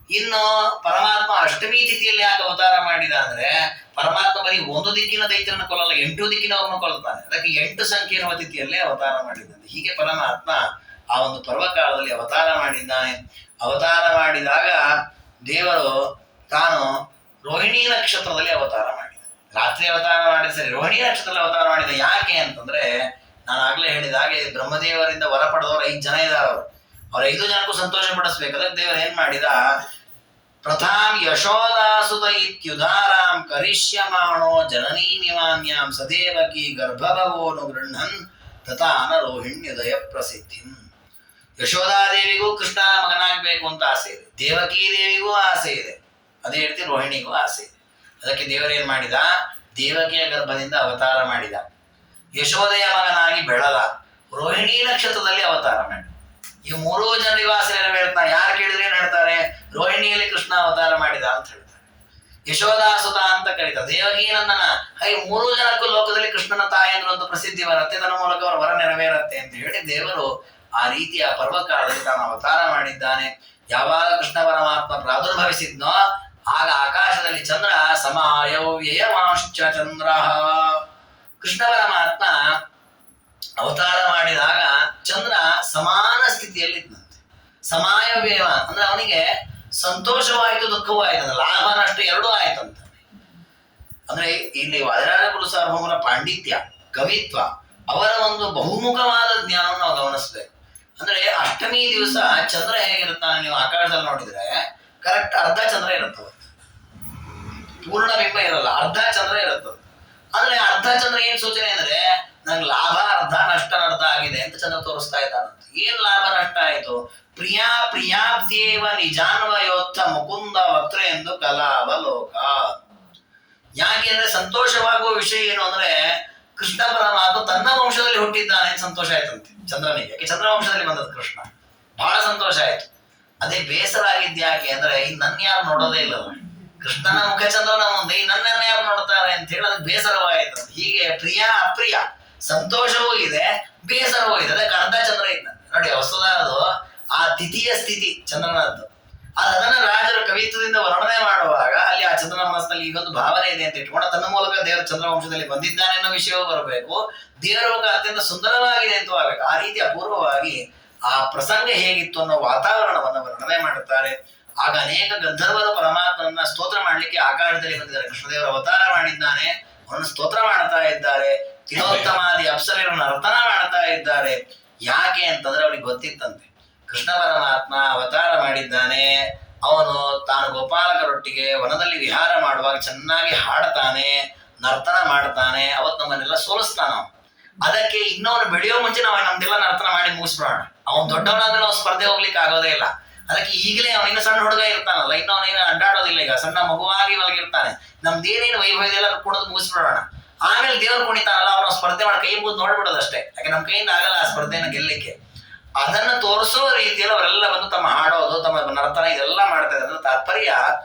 ಇನ್ನು ಪರಮಾತ್ಮ ಅಷ್ಟಮಿ ತಿಥಿಯಲ್ಲಿ ಯಾಕೆ ಅವತಾರ ಮಾಡಿದ ಅಂದ್ರೆ, ಪರಮಾತ್ಮ ಬರೀ ಒಂದು ದಿಕ್ಕಿನ ದೈತ್ಯರನ್ನು ಕೊಲ್ಲಲ್ಲ, 8 ದಿಕ್ಕಿನವ್ರನ್ನು ಕೊಲ್ತಾನೆ. ಅದಕ್ಕೆ 8 ಸಂಖ್ಯೆ ಇರುವ ತಿಥಿಯಲ್ಲೇ ಅವತಾರ ಮಾಡಿದ್ದಾನೆ. ಹೀಗೆ ಪರಮಾತ್ಮ ಆ ಒಂದು ಪರ್ವಕಾಲದಲ್ಲಿ ಅವತಾರ ಮಾಡಿದ್ದಾನೆ. ಅವತಾರ ಮಾಡಿದಾಗ ದೇವರು ತಾನು ರೋಹಿಣಿ ನಕ್ಷತ್ರದಲ್ಲಿ ಅವತಾರ ಮಾಡಿದ. ರಾತ್ರಿ ಅವತಾರ ಮಾಡಿದ ಸರಿ, ರೋಹಿಣಿ ನಕ್ಷತ್ರದಲ್ಲಿ ಅವತಾರ ಮಾಡಿದ. ಯಾಕೆ ಅಂತಂದ್ರೆ, ನಾನು ಆಗ್ಲೇ ಹೇಳಿದ ಹಾಗೆ ಬ್ರಹ್ಮದೇವರಿಂದ ವರ ಪಡೆದವರು 5 ಜನ ಇದ್ದಾರೆ. ಅವ್ರ 5 ಜನಕ್ಕೂ ಸಂತೋಷ ಪಡಿಸ್ಬೇಕು. ಅದಕ್ಕೆ ದೇವರು ಏನ್ ಮಾಡಿದ? ಪ್ರಥಾಂ ಯಶೋದಾಸುತ ಇತ್ಯುದಾರಾಂ ಕರಿಷ್ಯಮಾಣೋ ಜನನೀಮಿವಾನ್ಯಾಂ ಸದೇವಕಿ ಗರ್ಭಭವೋನು ಗೃಹನ್ ತಥಾನ ರೋಹಿಣ್ಯುದಯ ಪ್ರಸಿದ್ಧಿಂ. ಯಶೋಧಾದೇವಿಗೂ ಕೃಷ್ಣ ಮಗನಾಗಬೇಕು ಅಂತ ಆಸೆ ಇದೆ, ದೇವಕಿ ದೇವಿಗೂ ಆಸೆ ಇದೆ, ಅದೇ ರೀತಿ ರೋಹಿಣಿಗೂ ಆಸೆ ಇದೆ. ಅದಕ್ಕೆ ದೇವರೇನ್ ಮಾಡಿದ, ದೇವಕಿಯ ಗರ್ಭದಿಂದ ಅವತಾರ ಮಾಡಿದ, ಯಶೋದೆಯ ಮಗನಾಗಿ ಬೆಳದ, ರೋಹಿಣಿ ನಕ್ಷತ್ರದಲ್ಲಿ ಅವತಾರ ಮಾಡಿ. ಈ ಮೂರೂ ಜನ ನಿವಾಸ ನೆರವೇರ್ತಾ. ಯಾರು ಕೇಳಿದ್ರೆ ಏನ್ ಹೇಳ್ತಾರೆ, ರೋಹಿಣಿಯಲ್ಲಿ ಕೃಷ್ಣ ಅವತಾರ ಮಾಡಿದ ಅಂತ ಹೇಳ್ತಾರೆ. ಯಶೋದಾಸುತ ಅಂತ ಕರೀತಾರೆ. ದೇವಕಿ ನಂದನ, ಹಾಗೆ ಮೂರೂ ಜನಕ್ಕೂ ಲೋಕದಲ್ಲಿ ಕೃಷ್ಣನ ತಾಯಿ ಅನ್ನುವಂಥ ಪ್ರಸಿದ್ಧಿ ಬರುತ್ತೆ, ತನ್ನ ಮೂಲಕ ಅವರ ವರ ನೆರವೇರುತ್ತೆ ಅಂತ ಹೇಳಿ ದೇವರು ಆ ರೀತಿಯ ಪರ್ವಕಾಲದಲ್ಲಿ ತಾನು ಅವತಾರ ಮಾಡಿದ್ದಾನೆ. ಯಾವಾಗ ಕೃಷ್ಣ ಪರಮಾತ್ಮ ಪ್ರಾದುರ್ಭವಿಸಿದ್ನೋ ಆಗ ಆಕಾಶದಲ್ಲಿ ಚಂದ್ರ ಸಮಾಯವ್ಯಯಮಾಶ್ಚ ಚಂದ್ರ. ಕೃಷ್ಣ ಪರಮಾತ್ಮ ಅವತಾರ ಮಾಡಿದಾಗ ಚಂದ್ರ ಸಮಾನ ಸ್ಥಿತಿಯಲ್ಲಿ ಇದ್ದಂತೆ. ಸಮಾಯವ್ಯಯ ಅಂದ್ರೆ ಅವನಿಗೆ ಸಂತೋಷವಾಯಿತು, ದುಃಖವೂ ಆಯ್ತು, ಲಾಭ ನಷ್ಟ ಎರಡೂ ಆಯ್ತಂತ. ಅಂದ್ರೆ ಇಲ್ಲಿ ವಾದಿರಾಜ ಗುರು ಸಾರ್ವಭೌಮರ ಪಾಂಡಿತ್ಯ, ಕವಿತ್ವ, ಅವರ ಒಂದು ಬಹುಮುಖವಾದ ಜ್ಞಾನವನ್ನು ನಾವು ಗಮನಿಸ್ಬೇಕು. ಅಂದ್ರೆ ಅಷ್ಟಮಿ ದಿವಸ ಚಂದ್ರ ಹೇಗಿರುತ್ತಾನೆ, ನೀವು ಆಕಾಶದಲ್ಲಿ ನೋಡಿದ್ರೆ ಕರೆಕ್ಟ್ ಅರ್ಧ ಚಂದ್ರ ಇರುತ್ತವೆ, ಪೂರ್ಣ ಬಿಂಬ ಇರಲ್ಲ, ಅರ್ಧ ಚಂದ್ರ ಇರುತ್ತದೆ. ಅಂದ್ರೆ ಅರ್ಧ ಚಂದ್ರ ಏನ್ ಸೂಚನೆ ಅಂದ್ರೆ ನಂಗೆ ಲಾಭ ಅರ್ಧ ನಷ್ಟ ಅರ್ಧ ಆಗಿದೆ ಅಂತ ಚಂದ್ರ ತೋರಿಸ್ತಾ ಇದ್ದಾನಂತ. ಏನ್ ಲಾಭ ನಷ್ಟ ಆಯ್ತು, ಪ್ರಿಯಾ ಪ್ರಿಯಾಬ್ದೇವ ನಿಜಾನ್ವಯೋತ್ಥ ಮುಕುಂದ ವಕ್ರ ಎಂದು ಕಲಾವಲೋಕ. ಯಾಕೆಂದ್ರೆ ಸಂತೋಷವಾಗುವ ವಿಷಯ ಏನು ಅಂದ್ರೆ ಕೃಷ್ಣ ಪರಮಾತ್ಮ ತನ್ನ ವಂಶದಲ್ಲಿ ಹುಟ್ಟಿದ್ದಾನೆ ಅಂತ ಸಂತೋಷ ಆಯ್ತಂತೆ ಚಂದ್ರನಿಗೆ. ಯಾಕೆ ಚಂದ್ರ ವಂಶದಲ್ಲಿ ಬಂದದ್ದು ಕೃಷ್ಣ, ಬಹಳ ಸಂತೋಷ ಆಯ್ತು. ಅದೇ ಬೇಸರ ಆಗಿದ್ಯಾಕೆ ಅಂದ್ರೆ ಈ ನನ್ನ ಯಾರು ನೋಡೋದೇ ಇಲ್ಲಲ್ಲ, ಕೃಷ್ಣನ ಮುಖಚಂದ್ರನ ಮುಂದೆ ಈ ನನ್ನನ್ನ ಯಾರು ನೋಡ್ತಾರೆ ಅಂತ ಹೇಳಿ ಅದಕ್ಕೆ ಬೇಸರವಾಯಿತು. ಹೀಗೆ ಪ್ರಿಯ ಅಪ್ರಿಯ, ಸಂತೋಷವೂ ಇದೆ ಬೇಸರವೂ ಇದೆ, ಅದಕ್ಕೆ ಅರ್ಧ ಚಂದ್ರ ಇದ್ದ ನೋಡಿ. ಹೊಸದಾದ ಆ ತಿಥಿಯ ಸ್ಥಿತಿ ಚಂದ್ರನದ್ದು, ಅದನ್ನ ರಾಜರು ಕವಿತ್ವದಿಂದ ವರ್ಣನೆ ಮಾಡುವಾಗ ಅಲ್ಲಿ ಆ ಚಂದ್ರನ ಮನಸ್ಸಿನಲ್ಲಿ ಈಗೊಂದು ಭಾವನೆ ಇದೆ ಅಂತ ಇಟ್ಕೊಂಡು ತನ್ನ ಮೂಲಕ ದೇವರ ಚಂದ್ರವಂಶದಲ್ಲಿ ಬಂದಿದ್ದಾನೆ ಅನ್ನೋ ವಿಷಯವೂ ಬರಬೇಕು, ದೇವರ ಮುಖ ಅತ್ಯಂತ ಸುಂದರವಾಗಿದೆ ಅಂತ ಆಗಬೇಕು. ಆ ರೀತಿ ಅಪೂರ್ವವಾಗಿ ಆ ಪ್ರಸಂಗ ಹೇಗಿತ್ತು ಅನ್ನೋ ವಾತಾವರಣವನ್ನು ವರ್ಣನೆ ಮಾಡುತ್ತಾರೆ. ಆಗ ಅನೇಕ ಗಂಧರ್ವರು ಪರಮಾತ್ಮನನ್ನ ಸ್ತೋತ್ರ ಮಾಡ್ಲಿಕ್ಕೆ ಆಕಾಶದಲ್ಲಿ ಬಂದಿದ್ದಾರೆ. ಕೃಷ್ಣದೇವರು ಅವತಾರ ಮಾಡಿದ್ದಾನೆ, ಅವರನ್ನು ಸ್ತೋತ್ರ ಮಾಡ್ತಾ ಇದ್ದಾರೆ. ತಿಲೋತ್ತಮಾದಿ ಅಪ್ಸರೆಯನ್ನು ನರ್ತನ ಮಾಡ್ತಾ ಇದ್ದಾರೆ. ಯಾಕೆ ಅಂತಂದ್ರೆ ಅವ್ರಿಗೆ ಗೊತ್ತಿತ್ತಂತೆ ಕೃಷ್ಣ ಪರಮಾತ್ಮ ಅವತಾರ ಮಾಡಿದ್ದಾನೆ, ಅವನು ತಾನು ಗೋಪಾಲಕರೊಟ್ಟಿಗೆ ವನದಲ್ಲಿ ವಿಹಾರ ಮಾಡುವಾಗ ಚೆನ್ನಾಗಿ ಹಾಡ್ತಾನೆ, ನರ್ತನ ಮಾಡ್ತಾನೆ, ಅವತ್ತು ನಮ್ಮನ್ನೆಲ್ಲ ಸೋಲಿಸ್ತಾನ. ಅದಕ್ಕೆ ಇನ್ನವನು ಬೆಳೆಯೋ ಮುಂಚೆ ನಾವು ನಮ್ದೆಲ್ಲ ನರ್ತನ ಮಾಡಿ ಮುಗಿಸ್ಬಿಡೋಣ. ಅವನು ದೊಡ್ಡವನಾದ್ರೆ ನಾವು ಸ್ಪರ್ಧೆ ಹೋಗ್ಲಿಕ್ಕೆ ಆಗೋದೇ ಇಲ್ಲ. ಅದಕ್ಕೆ ಈಗಲೇ ಅವನಿನ್ನ ಸಣ್ಣ ಹುಡುಗ ಇರ್ತಾನಲ್ಲ, ಇನ್ನು ಅವನೇನು ಅಡ್ಡಾಡೋದಿಲ್ಲ, ಈಗ ಸಣ್ಣ ಮಗುವಾಗಿ ಒಳಗಿರ್ತಾನೆ, ನಮ್ದೇನೇನು ವೈಭವ ಇದೆಲ್ಲ ಕುಣಿದು ಮುಗಿಸ್ಬಿಡೋಣ. ಆಮೇಲೆ ದೇವ್ರು ಕುಣಿತಾನಲ್ಲ, ಅವನ ಸ್ಪರ್ಧೆ ಮಾಡಿ ಕೈ ಮುಗಿದು ನೋಡ್ಬಿಡೋದಷ್ಟೇ. ಯಾಕೆ ನಮ್ಮ ಕೈಯಿಂದ ಆಗಲ್ಲ ಆ ಸ್ಪರ್ಧೆಯನ್ನು ಗೆಲ್ಲಿಕ್ಕೆ. ಅದನ್ನ ತೋರಿಸೋ ರೀತಿಯಲ್ಲಿ ಅವರೆಲ್ಲ ಬಂದು ತಮ್ಮ ಹಾಡೋದು, ತಮ್ಮ ನರ್ತನ ಇದೆಲ್ಲ ಮಾಡ್ತಾ ಇದ್ದಾರೆ. ತಾತ್ಪರ್ಯ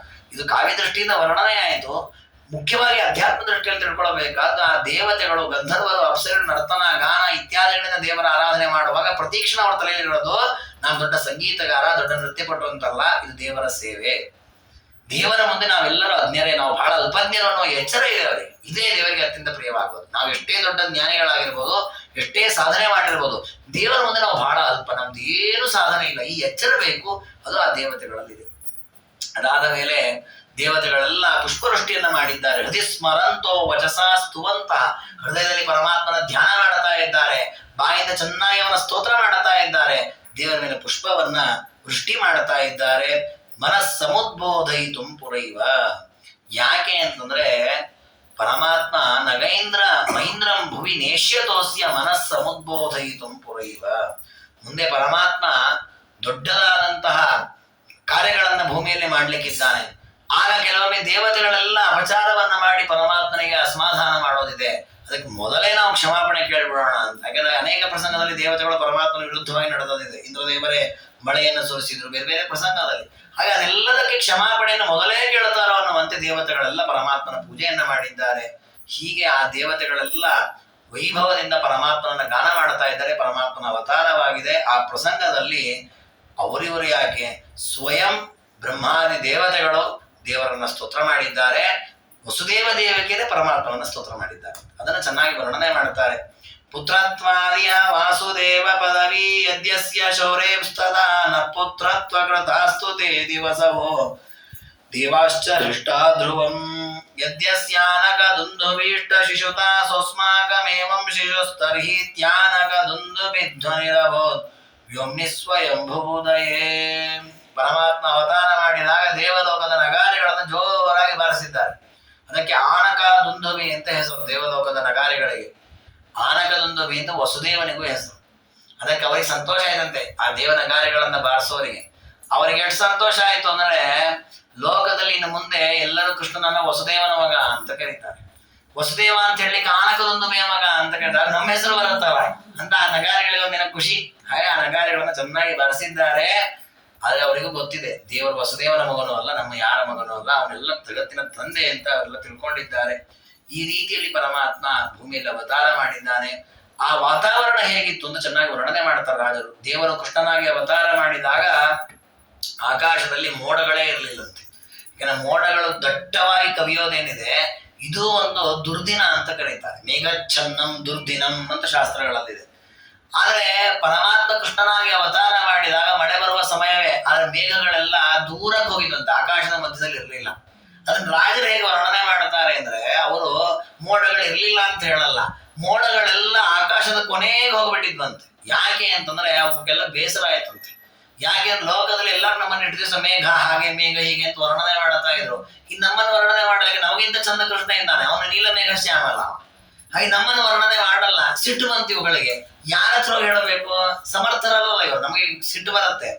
ಇದು ಕಾವ್ಯ ದೃಷ್ಟಿಯಿಂದ ವರ್ಣನೆ ಆಯಿತು. ಮುಖ್ಯವಾಗಿ ಅಧ್ಯಾತ್ಮ ದೃಷ್ಟಿಯಲ್ಲಿ ತಿಳ್ಕೊಳ್ಬೇಕಾದ ಆ ದೇವತೆಗಳು, ಗಂಧರ್ವರು, ಅಪ್ಸರರು ನರ್ತನ ಗಾನ ಇತ್ಯಾದಿಗಳಿಂದ ದೇವರ ಆರಾಧನೆ ಮಾಡುವಾಗ ಪ್ರತೀಕ್ಷಣ ಅವರ ತಲೆಯಲ್ಲಿರೋದು ನಾವು ದೊಡ್ಡ ಸಂಗೀತಗಾರ, ದೊಡ್ಡ ನೃತ್ಯಪಟು ಅಂತಲ್ಲ, ಇದು ದೇವರ ಸೇವೆ. ದೇವರ ಮುಂದೆ ನಾವೆಲ್ಲರೂ ಅಜ್ಞರೇ, ನಾವು ಬಹಳ ಅಲ್ಪಜ್ಞರು ಅನ್ನೋ ಎಚ್ಚರ ಇದೆ ಅವರಿಗೆ. ಇದೇ ದೇವರಿಗೆ ಅತ್ಯಂತ ಪ್ರಿಯವಾಗೋದು. ನಾವು ಎಷ್ಟೇ ದೊಡ್ಡ ಜ್ಞಾನಿಗಳಾಗಿರ್ಬೋದು, ಎಷ್ಟೇ ಸಾಧನೆ ಮಾಡಿರ್ಬೋದು, ದೇವರ ಮುಂದೆ ನಾವು ಬಹಳ ಅಲ್ಪ, ನಮ್ದು ಏನು ಸಾಧನೆ ಇಲ್ಲ, ಈ ಎಚ್ಚರ ಬೇಕು. ಅದು ಆ ದೇವತೆಗಳಲ್ಲಿದೆ. ಅದಾದ ಮೇಲೆ ದೇವತೆಗಳೆಲ್ಲ ಪುಷ್ಪವೃಷ್ಟಿಯನ್ನ ಮಾಡಿದ್ದಾರೆ. ಹೃದಯ ಸ್ಮರಂತೋ ವಚಸಾ ಸ್ತುವಂತ, ಹೃದಯದಲ್ಲಿ ಪರಮಾತ್ಮನ ಧ್ಯಾನ ಮಾಡ್ತಾ ಇದ್ದಾರೆ, ಬಾಯಿಂದ ಚೆನ್ನಾಗಿ ಅವನ ಸ್ತೋತ್ರ ಮಾಡ್ತಾ ಇದ್ದಾರೆ, ದೇವರ ಮೇಲೆ ಪುಷ್ಪವನ್ನ ವೃಷ್ಟಿ ಮಾಡ್ತಾ ಇದ್ದಾರೆ. ಮನಸ್ಸಮುದ್ಬೋಧಯಿತು ಪುರೈವ. ಯಾಕೆ ಅಂತಂದ್ರೆ ಪರಮಾತ್ಮ ನಗೈಂದ್ರ ಮೈಂದ್ರಂ ಭುವಿ ನೇಷ್ಯತೋಸ್ಯ ಮನಸ್ಸಮುದ್ಬೋಧಯಿತು ಪುರೈವ. ಮುಂದೆ ಪರಮಾತ್ಮ ದೊಡ್ಡದಾದಂತಹ ಕಾರ್ಯಗಳನ್ನ ಭೂಮಿಯಲ್ಲಿ ಮಾಡ್ಲಿಕ್ಕಿದ್ದಾನೆ. ಆಗ ಕೆಲವೊಮ್ಮೆ ದೇವತೆಗಳೆಲ್ಲ ಅಪಚಾರವನ್ನ ಮಾಡಿ ಪರಮಾತ್ಮನಿಗೆ ಅಸಮಾಧಾನ ಮಾಡೋದಿದೆ. ಅದಕ್ಕೆ ಮೊದಲೇ ನಾವು ಕ್ಷಮಾಪಣೆ ಕೇಳ್ಬಿಡೋಣ ಅಂತ. ಯಾಕಂದ್ರೆ ಅನೇಕ ಪ್ರಸಂಗದಲ್ಲಿ ದೇವತೆಗಳು ಪರಮಾತ್ಮನ ವಿರುದ್ಧವಾಗಿ ನಡೆದಿದೆ. ಇಂದ್ರದೇವರೇ ಮಳೆಯನ್ನು ಸುರಿಸಿದ್ರು, ಬೇರೆ ಬೇರೆ ಪ್ರಸಂಗದಲ್ಲಿ. ಹಾಗೆ ಅದೆಲ್ಲದಕ್ಕೆ ಕ್ಷಮಾಪಣೆಯನ್ನು ಮೊದಲೇ ಕೇಳುತ್ತಾರೋ ಅನ್ನುವಂತೆ ದೇವತೆಗಳೆಲ್ಲ ಪರಮಾತ್ಮನ ಪೂಜೆಯನ್ನ ಮಾಡಿದ್ದಾರೆ. ಹೀಗೆ ಆ ದೇವತೆಗಳೆಲ್ಲ ವೈಭವದಿಂದ ಪರಮಾತ್ಮನನ್ನ ಗಾನ ಮಾಡ್ತಾ ಇದ್ದಾರೆ. ಪರಮಾತ್ಮನ ಅವತಾರವಾಗಿದೆ. ಆ ಪ್ರಸಂಗದಲ್ಲಿ ಅವರಿವರು ಯಾಕೆ ಸ್ವಯಂ ಬ್ರಹ್ಮಾದಿ ದೇವತೆಗಳು ದೇವರನ್ನ ಸ್ತೋತ್ರ ಮಾಡಿದ್ದಾರೆ. ವಸುದೇವ ದೇವಕಿಯರೇ ಪರಮಾತ್ಮನನ್ನ ಸ್ತೋತ್ರ ಮಾಡಿದ್ದಾರೆ. ಅದನ್ನು ಚೆನ್ನಾಗಿ ವರ್ಣನೆ ಮಾಡ್ತಾರೆ. ಪುತ್ರತ್ವಾದಿಯ ವಾಸುದೇವ ಪದವಿ ಯದ್ಯಸ್ಯ ಶೌರೇಸ್ತದಾ ನ ಪುತ್ರತ್ವ ಕೃತಾಸ್ತು ತೇ ದಿವಸವೋ ದೇವಾಶ್ಚ ಹೃಷ್ಟಾ ಧ್ರುವಂ ಯದ್ಯಸ್ಯಾನಕ ದುಂದುಭೀಷ್ಟ ಶಿಶುತಾ ಸ್ವಸ್ಮಾಕಮೇವಂ ಶಿಶುಸ್ತರ್ಹಿ ತ್ಯಾನಕ ದುಂದುಭಿಧ್ವನಿರಭೂತ್ ವ್ಯೋಮ್ನಿ ಸ್ವಯಂಭೂದಯೇ. ಪರಮಾತ್ಮ ಅವತಾರ ಮಾಡಿದಾಗ ದೇವಲೋಕದ ನಗಾರಿಗಳನ್ನು ಜೋರಾಗಿ ಬಾರಿಸಿದ್ದಾರೆ. ಅದಕ್ಕೆ ಆನಕ ದುಂದುಭಿ ಅಂತ ಹೆಸರು ದೇವಲೋಕದ ನಗಾರಿಗಳಿಗೆ. ಆನಕ ದುಂದುಭಿ ಅಂತ ವಸುದೇವನಿಗೂ ಹೆಸರು. ಅದಕ್ಕೆ ಅವರಿಗೆ ಸಂತೋಷ ಇದಂತೆ ಆ ದೇವ ನಗಾರಿಗಳನ್ನ ಬಾರಿಸೋರಿಗೆ. ಅವರಿಗೆ ಎಷ್ಟು ಸಂತೋಷ ಆಯ್ತು ಅಂದ್ರೆ ಲೋಕದಲ್ಲಿ ಇನ್ನು ಮುಂದೆ ಎಲ್ಲರೂ ಕೃಷ್ಣನನ್ನ ವಸುದೇವನ ಮಗ ಅಂತ ಕರೀತಾರೆ. ವಸುದೇವ ಅಂತ ಹೇಳಲಿಕ್ಕೆ ಆನಕದೊಂದು ಮೇ ಮಗ ಅಂತ ಕರೀತಾರೆ, ನಮ್ಮ ಹೆಸರು ಬರುತ್ತವ ಅಂತ ಆ ನಗಾರಿಗಳಿಗೆ ಒಂದಿನ ಖುಷಿ. ಹಾಗೆ ಆ ನಗಾರಿಗಳನ್ನ ಚೆನ್ನಾಗಿ ಬರೆಸಿದ್ದಾರೆ. ಆದ್ರೆ ಅವರಿಗೂ ಗೊತ್ತಿದೆ ದೇವರು ವಸುದೇವನ ಮಗನೂ ಅಲ್ಲ, ನಮ್ಮ ಯಾರ ಮಗನೂ ಅಲ್ಲ, ಅವನೆಲ್ಲ ಜಗತ್ತಿನ ತಂದೆ ಅಂತ ಅವರೆಲ್ಲ ತಿಳ್ಕೊಂಡಿದ್ದಾರೆ. ಈ ರೀತಿಯಲ್ಲಿ ಪರಮಾತ್ಮ ಭೂಮಿಯಲ್ಲಿ ಅವತಾರ ಮಾಡಿದ್ದಾನೆ. ಆ ವಾತಾವರಣ ಹೇಗಿತ್ತು ಅಂತ ಚೆನ್ನಾಗಿ ವರ್ಣನೆ ಮಾಡ್ತಾರೆ ರಾಜರು. ದೇವರು ಕೃಷ್ಣನಾಗಿ ಅವತಾರ ಮಾಡಿದಾಗ ಆಕಾಶದಲ್ಲಿ ಮೋಡಗಳೇ ಇರಲಿಲ್ಲಂತೆ. ಯಾಕಂದ್ರೆ ಮೋಡಗಳು ದಟ್ಟವಾಗಿ ಕವಿಯೋದೇನಿದೆ ಇದು ಒಂದು ದುರ್ದಿನ ಅಂತ ಕರೀತಾರೆ. ಮೇಘಚ್ಛನ್ನಂ ದುರ್ದಿನಂ ಅಂತ ಶಾಸ್ತ್ರಗಳಲ್ಲಿದೆ. ಆದ್ರೆ ಪರಮಾತ್ಮ ಕೃಷ್ಣನಾಗಿ ಅವತಾರ ಮಾಡಿದಾಗ ಮಳೆ ಬರುವ ಸಮಯವೇ, ಆದ್ರೆ ಮೇಘಗಳೆಲ್ಲ ದೂರಕ್ಕೆ ಹೋಗಿದಂತೆ, ಆಕಾಶದ ಮಧ್ಯದಲ್ಲಿ ಇರಲಿಲ್ಲ. ಅದನ್ನ ರಾಜರು ಹೇಗೆ ವರ್ಣನೆ ಮಾಡ್ತಾರೆ ಅಂದ್ರೆ, ಅವರು ಮೋಡಗಳು ಇರ್ಲಿಲ್ಲ ಅಂತ ಹೇಳಲ್ಲ, ಮೋಡಗಳೆಲ್ಲ ಆಕಾಶದ ಕೊನೆಗೆ ಹೋಗ್ಬಿಟ್ಟಿದ್ವಂತೆ. ಯಾಕೆ ಅಂತಂದ್ರೆ ಅವಕ್ಕೆಲ್ಲ ಬೇಸರ ಆಯ್ತಂತೆ. ಯಾಕೆ ಲೋಕದಲ್ಲಿ ಎಲ್ಲರೂ ನಮ್ಮನ್ನ ಇಟ್ಟು ದಿವಸ ಮೇಘ ಹಾಗೆ ಮೇಘ ಹೀಗೆ ಅಂತ ವರ್ಣನೆ ಮಾಡ್ತಾ ಇದ್ರು. ಇನ್ನು ನಮ್ಮನ್ನು ವರ್ಣನೆ ಮಾಡಲಿಕ್ಕೆ ನಮಗಿಂತ ಚಂದ ಕೃಷ್ಣ ಇದ್ದಾನೆ, ಅವನು ನೀಲ ಮೇಘ ಶ್ಯಾಮಲ್ಲ. ಹಾಗೆ ನಮ್ಮನ್ನು ವರ್ಣನೆ ಮಾಡಲ್ಲ. ಸಿಟ್ಟು ಬಂತು ಇವುಗಳಿಗೆ. ಯಾರ ಹತ್ರ ಹೇಳಬೇಕು? ಸಮರ್ಥರಲ್ಲ ಇವರು. ನಮಗೆ ಸಿಟ್ಟು ಬರುತ್ತೆ.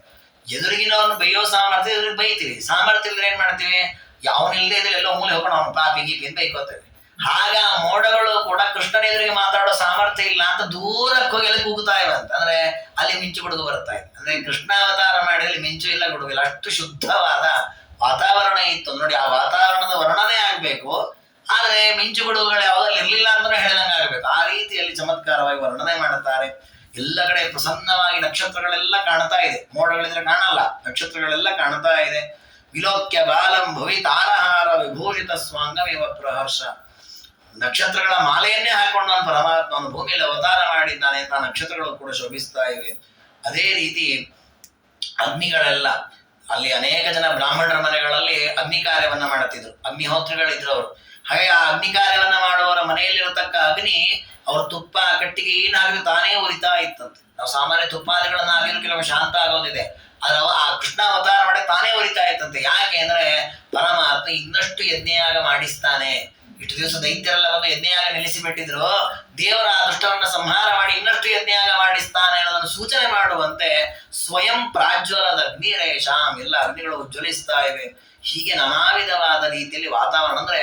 ಎದುರಿಗಿನವನು ಬೈಯೋ ಸಾಮರ್ಥ್ಯ ಎದುರಿಗೆ ಬೈತೀವಿ. ಸಾಮರ್ಥ್ಯ ಇದ್ರೆ ಏನ್ ಮಾಡ್ತೀವಿ? ಯಾವನಿಲ್ಲದೆ ಇದ್ರೆ ಎಲ್ಲೋ ಮೂಲೆ ಹೋಗೋಣ, ಅವನು ಪಾಪಿ ಗೀಪಿ ಅಂತ ಬೈಕೋತೇವೆ. ಹಾಗ ಮೋಡಗಳು ಕೂಡ ಕೃಷ್ಣನ ಎದುರಿಗೆ ಮಾತಾಡೋ ಸಾಮರ್ಥ್ಯ ಇಲ್ಲ ಅಂತ ದೂರಕ್ಕೆ ಹೋಗಿ ಅಲ್ಲಿ ಕೂಗುತ್ತಾ ಇವಂತ. ಅಂದ್ರೆ ಅಲ್ಲಿ ಮಿಂಚು ಗುಡುಗು ಬರ್ತಾ ಇದೆ. ಅಂದ್ರೆ ಕೃಷ್ಣ ಅವತಾರ ಮಾಡಿದಲ್ಲಿ ಮಿಂಚು ಇಲ್ಲ ಗುಡುಗಿಲ್ಲ, ಅಷ್ಟು ಶುದ್ಧವಾದ ವಾತಾವರಣ ಇತ್ತು ನೋಡಿ. ಆ ವಾತಾವರಣದ ವರ್ಣನೆ ಆಗ್ಬೇಕು, ಆದ್ರೆ ಮಿಂಚು ಗುಡುಗುಗಳು ಯಾವ್ದಲ್ಲಿ ಇರ್ಲಿಲ್ಲ ಅಂದ್ರೆ ಹೇಳ್ದಂಗೆ ಆಗ್ಬೇಕು. ಆ ರೀತಿಯಲ್ಲಿ ಚಮತ್ಕಾರವಾಗಿ ವರ್ಣನೆ ಮಾಡುತ್ತಾರೆ. ಎಲ್ಲ ಕಡೆ ಪ್ರಸನ್ನವಾಗಿ ನಕ್ಷತ್ರಗಳೆಲ್ಲ ಕಾಣ್ತಾ ಇದೆ. ಮೋಡಗಳಿದ್ರೆ ಕಾಣಲ್ಲ, ನಕ್ಷತ್ರಗಳೆಲ್ಲ ಕಾಣ್ತಾ ಇದೆ. ವಿಲೋಕ್ಯ ಬಾಲಂ ಭುವಿ ತಾರಹಾರ ವಿಭೂಷಿತ ಸ್ವಾಂಗಮೇವ ಪ್ರಹರ್ಷ. ನಕ್ಷತ್ರಗಳ ಮಾಲೆಯನ್ನೇ ಹಾಕೊಂಡು ನಾನು ಪರಮಾತ್ಮನ ಭೂಮಿಯಲ್ಲಿ ಅವತಾರ ಮಾಡಿದ್ದಾನೆ ಅಂತ ನಕ್ಷತ್ರಗಳು ಕೂಡ ಶೋಭಿಸ್ತಾ ಇವೆ. ಅದೇ ರೀತಿ ಅಗ್ನಿಗಳೆಲ್ಲ, ಅಲ್ಲಿ ಅನೇಕ ಜನ ಬ್ರಾಹ್ಮಣರ ಮನೆಗಳಲ್ಲಿ ಅಗ್ನಿ ಕಾರ್ಯವನ್ನ ಮಾಡುತ್ತಿದ್ರು, ಅಗ್ನಿಹೋತ್ರಿಗಳಿದ್ರು ಅವರು. ಹಾಗೆ ಆ ಅಗ್ನಿ ಕಾರ್ಯವನ್ನ ಮಾಡುವವರ ಮನೆಯಲ್ಲಿರತಕ್ಕ ಅಗ್ನಿ ಅವ್ರ ತುಪ್ಪ ಕಟ್ಟಿಗೆ ಏನಾಗಿದ್ರು ತಾನೇ ಉರಿತಾ ಇತ್ತಂತೆ. ನಾವು ಸಾಮಾನ್ಯ ತುಪ್ಪಾದಿಗಳನ್ನ ಆಗಿರೋ ಕೆಲವು ಶಾಂತ ಆಗೋದಿದೆ, ಆದ್ರೆ ಆ ಕೃಷ್ಣ ಅವತಾರ ಮಾಡಿ ತಾನೇ ಉರಿತಾ ಇತ್ತಂತೆ. ಯಾಕೆ ಅಂದ್ರೆ ಪರಮಾತ್ಮ ಇನ್ನಷ್ಟು ಯಜ್ಞಯಾಗ ಮಾಡಿಸ್ತಾನೆ. ಇಷ್ಟು ದಿವಸ ದೈತ್ಯರೆಲ್ಲ ಬಂದು ಯಜ್ಞಯಾಗ ನಿಲ್ಲಿಸಿಬಿಟ್ಟಿದ್ರು, ದೇವರ ಆ ದುಷ್ಟವನ್ನ ಸಂಹಾರ ಮಾಡಿ ಇನ್ನಷ್ಟು ಯಜ್ಞಯಾಗ ಮಾಡಿಸ್ತಾನೆ ಅನ್ನೋದನ್ನು ಸೂಚನೆ ಮಾಡುವಂತೆ ಸ್ವಯಂ ಪ್ರಾಜ್ವಲದ ಅಗ್ನಿರೇಶಾಂ, ಎಲ್ಲ ಅಗ್ನಿಗಳು ಉಜ್ವಲಿಸ್ತಾ ಇವೆ. ಹೀಗೆ ನಾನಾ ವಿಧವಾದ ರೀತಿಯಲ್ಲಿ ವಾತಾವರಣ, ಅಂದ್ರೆ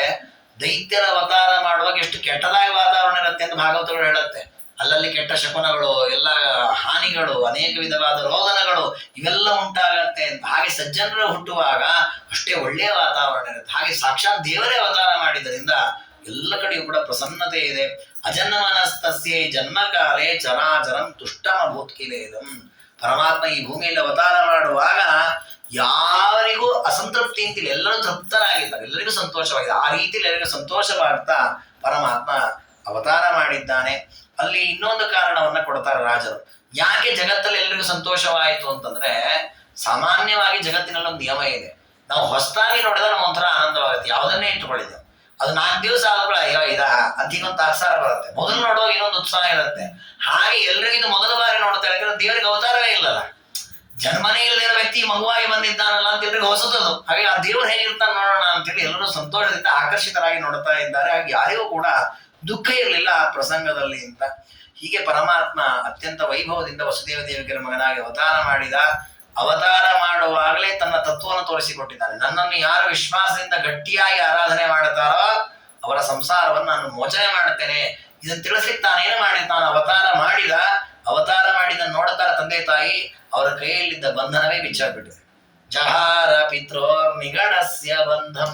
ದೈತ್ಯರ ಅವತಾರ ಮಾಡುವಾಗ ಎಷ್ಟು ಕೆಟ್ಟದಾಗಿ ವಾತಾವರಣ ಇರುತ್ತೆ ಅಂತ ಭಾಗವತಗಳು ಹೇಳುತ್ತೆ. ಅಲ್ಲಲ್ಲಿ ಕೆಟ್ಟ ಶಕುನಗಳು, ಎಲ್ಲ ಹಾನಿಗಳು, ಅನೇಕ ವಿಧವಾದ ರೋದನಗಳು ಇವೆಲ್ಲ ಉಂಟಾಗತ್ತೆ ಅಂತ. ಹಾಗೆ ಸಜ್ಜನರು ಹುಟ್ಟುವಾಗ ಅಷ್ಟೇ ಒಳ್ಳೆಯ ವಾತಾವರಣ ಇರುತ್ತೆ. ಹಾಗೆ ಸಾಕ್ಷಾತ್ ದೇವರೇ ಅವತಾರ ಮಾಡಿದ್ರಿಂದ ಎಲ್ಲ ಕಡೆಯೂ ಕೂಡ ಪ್ರಸನ್ನತೆ ಇದೆ. ಅಜನ್ಮನಸ್ತಸ್ಯೇ ಜನ್ಮಕಾಲೇ ಚರಾಚರಂ ತುಷ್ಟಮಭೂತ್ಕಿಲೇದಂ. ಪರಮಾತ್ಮ ಈ ಭೂಮಿಯಲ್ಲಿ ಅವತಾರ ಮಾಡುವಾಗ ಯಾರಿಗೂ ಅಸಂತೃಪ್ತಿ ಅಂತಿಲ್ಲ, ಎಲ್ಲರೂ ತೃಪ್ತರಾಗಿದ್ದಾರೆ, ಎಲ್ಲರಿಗೂ ಸಂತೋಷವಾಗಿದೆ. ಆ ರೀತಿಯಲ್ಲಿ ಎಲ್ಲರಿಗೂ ಸಂತೋಷವಾಗ್ತಾ ಪರಮಾತ್ಮ ಅವತಾರ ಮಾಡಿದ್ದಾನೆ. ಅಲ್ಲಿ ಇನ್ನೊಂದು ಕಾರಣವನ್ನ ಕೊಡ್ತಾರೆ ರಾಜರು. ಯಾಕೆ ಜಗತ್ತಲ್ಲಿ ಎಲ್ಲರಿಗೂ ಸಂತೋಷವಾಯಿತು ಅಂತಂದ್ರೆ, ಸಾಮಾನ್ಯವಾಗಿ ಜಗತ್ತಿನಲ್ಲಿ ಒಂದು ನಿಯಮ ಇದೆ. ನಾವು ಹೊಸದಾಗಿ ನೋಡಿದ್ರೆ ನಮ್ಗೆ ಒಂಥರ ಆನಂದವಾಗುತ್ತೆ. ಯಾವುದನ್ನೇ ಇಟ್ಟುಕೊಳ್ಳಿದ್ದೇವೆ, ಅದು 4 ದಿವಸ ಆದ್ಮೇಲೆ ಅಯ್ಯೋ ಅದಕ್ಕೊಂದು ತಾತ್ಸಾರ ಬರುತ್ತೆ. ಮೊದಲು ನೋಡುವಾಗ ಇನ್ನೊಂದು ಉತ್ಸಾಹ ಇರುತ್ತೆ. ಹಾಗೆ ಎಲ್ರಿಗೂ ಇದು ಮೊದಲ ಬಾರಿ ನೋಡ್ತಾ ಇದ್ರೆ ದೇವರಿಗೆ ಅವತಾರವೇ ಇಲ್ಲಲ್ಲ. ಜನ್ಮನೇ ಇಲ್ಲದಿರೋ ವ್ಯಕ್ತಿ ಮಗುವಾಗಿ ಬಂದಿದ್ದಾನಲ್ಲ ಅಂತ ಎಲ್ರಿಗೂ ಹೊಸದದು. ಹಾಗೆ ಆ ದೇವರು ಹೇಗಿರ್ತಾನೆ ನೋಡೋಣ ಅಂತೇಳಿ ಎಲ್ಲರೂ ಸಂತೋಷದಿಂದ ಆಕರ್ಷಿತರಾಗಿ ನೋಡ್ತಾ ಇದ್ದಾರೆ. ಹಾಗೆ ಯಾರಿಗೂ ಕೂಡ ದುಃಖ ಇರಲಿಲ್ಲ ಆ ಪ್ರಸಂಗದಲ್ಲಿ ಅಂತ. ಹೀಗೆ ಪರಮಾತ್ಮ ಅತ್ಯಂತ ವೈಭವದಿಂದ ವಸುದೇವ ದೇವಿಯರ ಮಗನಾಗಿ ಅವತಾರ ಮಾಡಿದ. ಅವತಾರ ಮಾಡುವಾಗಲೇ ತನ್ನ ತತ್ವವನ್ನು ತೋರಿಸಿಕೊಟ್ಟಿದ್ದಾನೆ. ನನ್ನನ್ನು ಯಾರು ವಿಶ್ವಾಸದಿಂದ ಗಟ್ಟಿಯಾಗಿ ಆರಾಧನೆ ಮಾಡುತ್ತಾರೋ ಅವರ ಸಂಸಾರವನ್ನು ನಾನು ಮೋಚನೆ ಮಾಡುತ್ತೇನೆ. ಇದನ್ನು ತಿಳಿಸ್ಲಿಕ್ಕೆ ತಾನೇನು ಮಾಡಿದ್ದಾನೆ, ಅವತಾರ ಮಾಡಿದ ನೋಡ್ತಾರ ತಂದೆ ತಾಯಿ, ಅವರ ಕೈಯಲ್ಲಿದ್ದ ಬಂಧನವೇ ಬಿಚ್ಚಾಗ್ಬಿಟ್ಟಿದೆ. ಜಹಾರ ಪಿತ್ರೋ ನಿಗಡಸ್ಯ ಬಂಧಂ.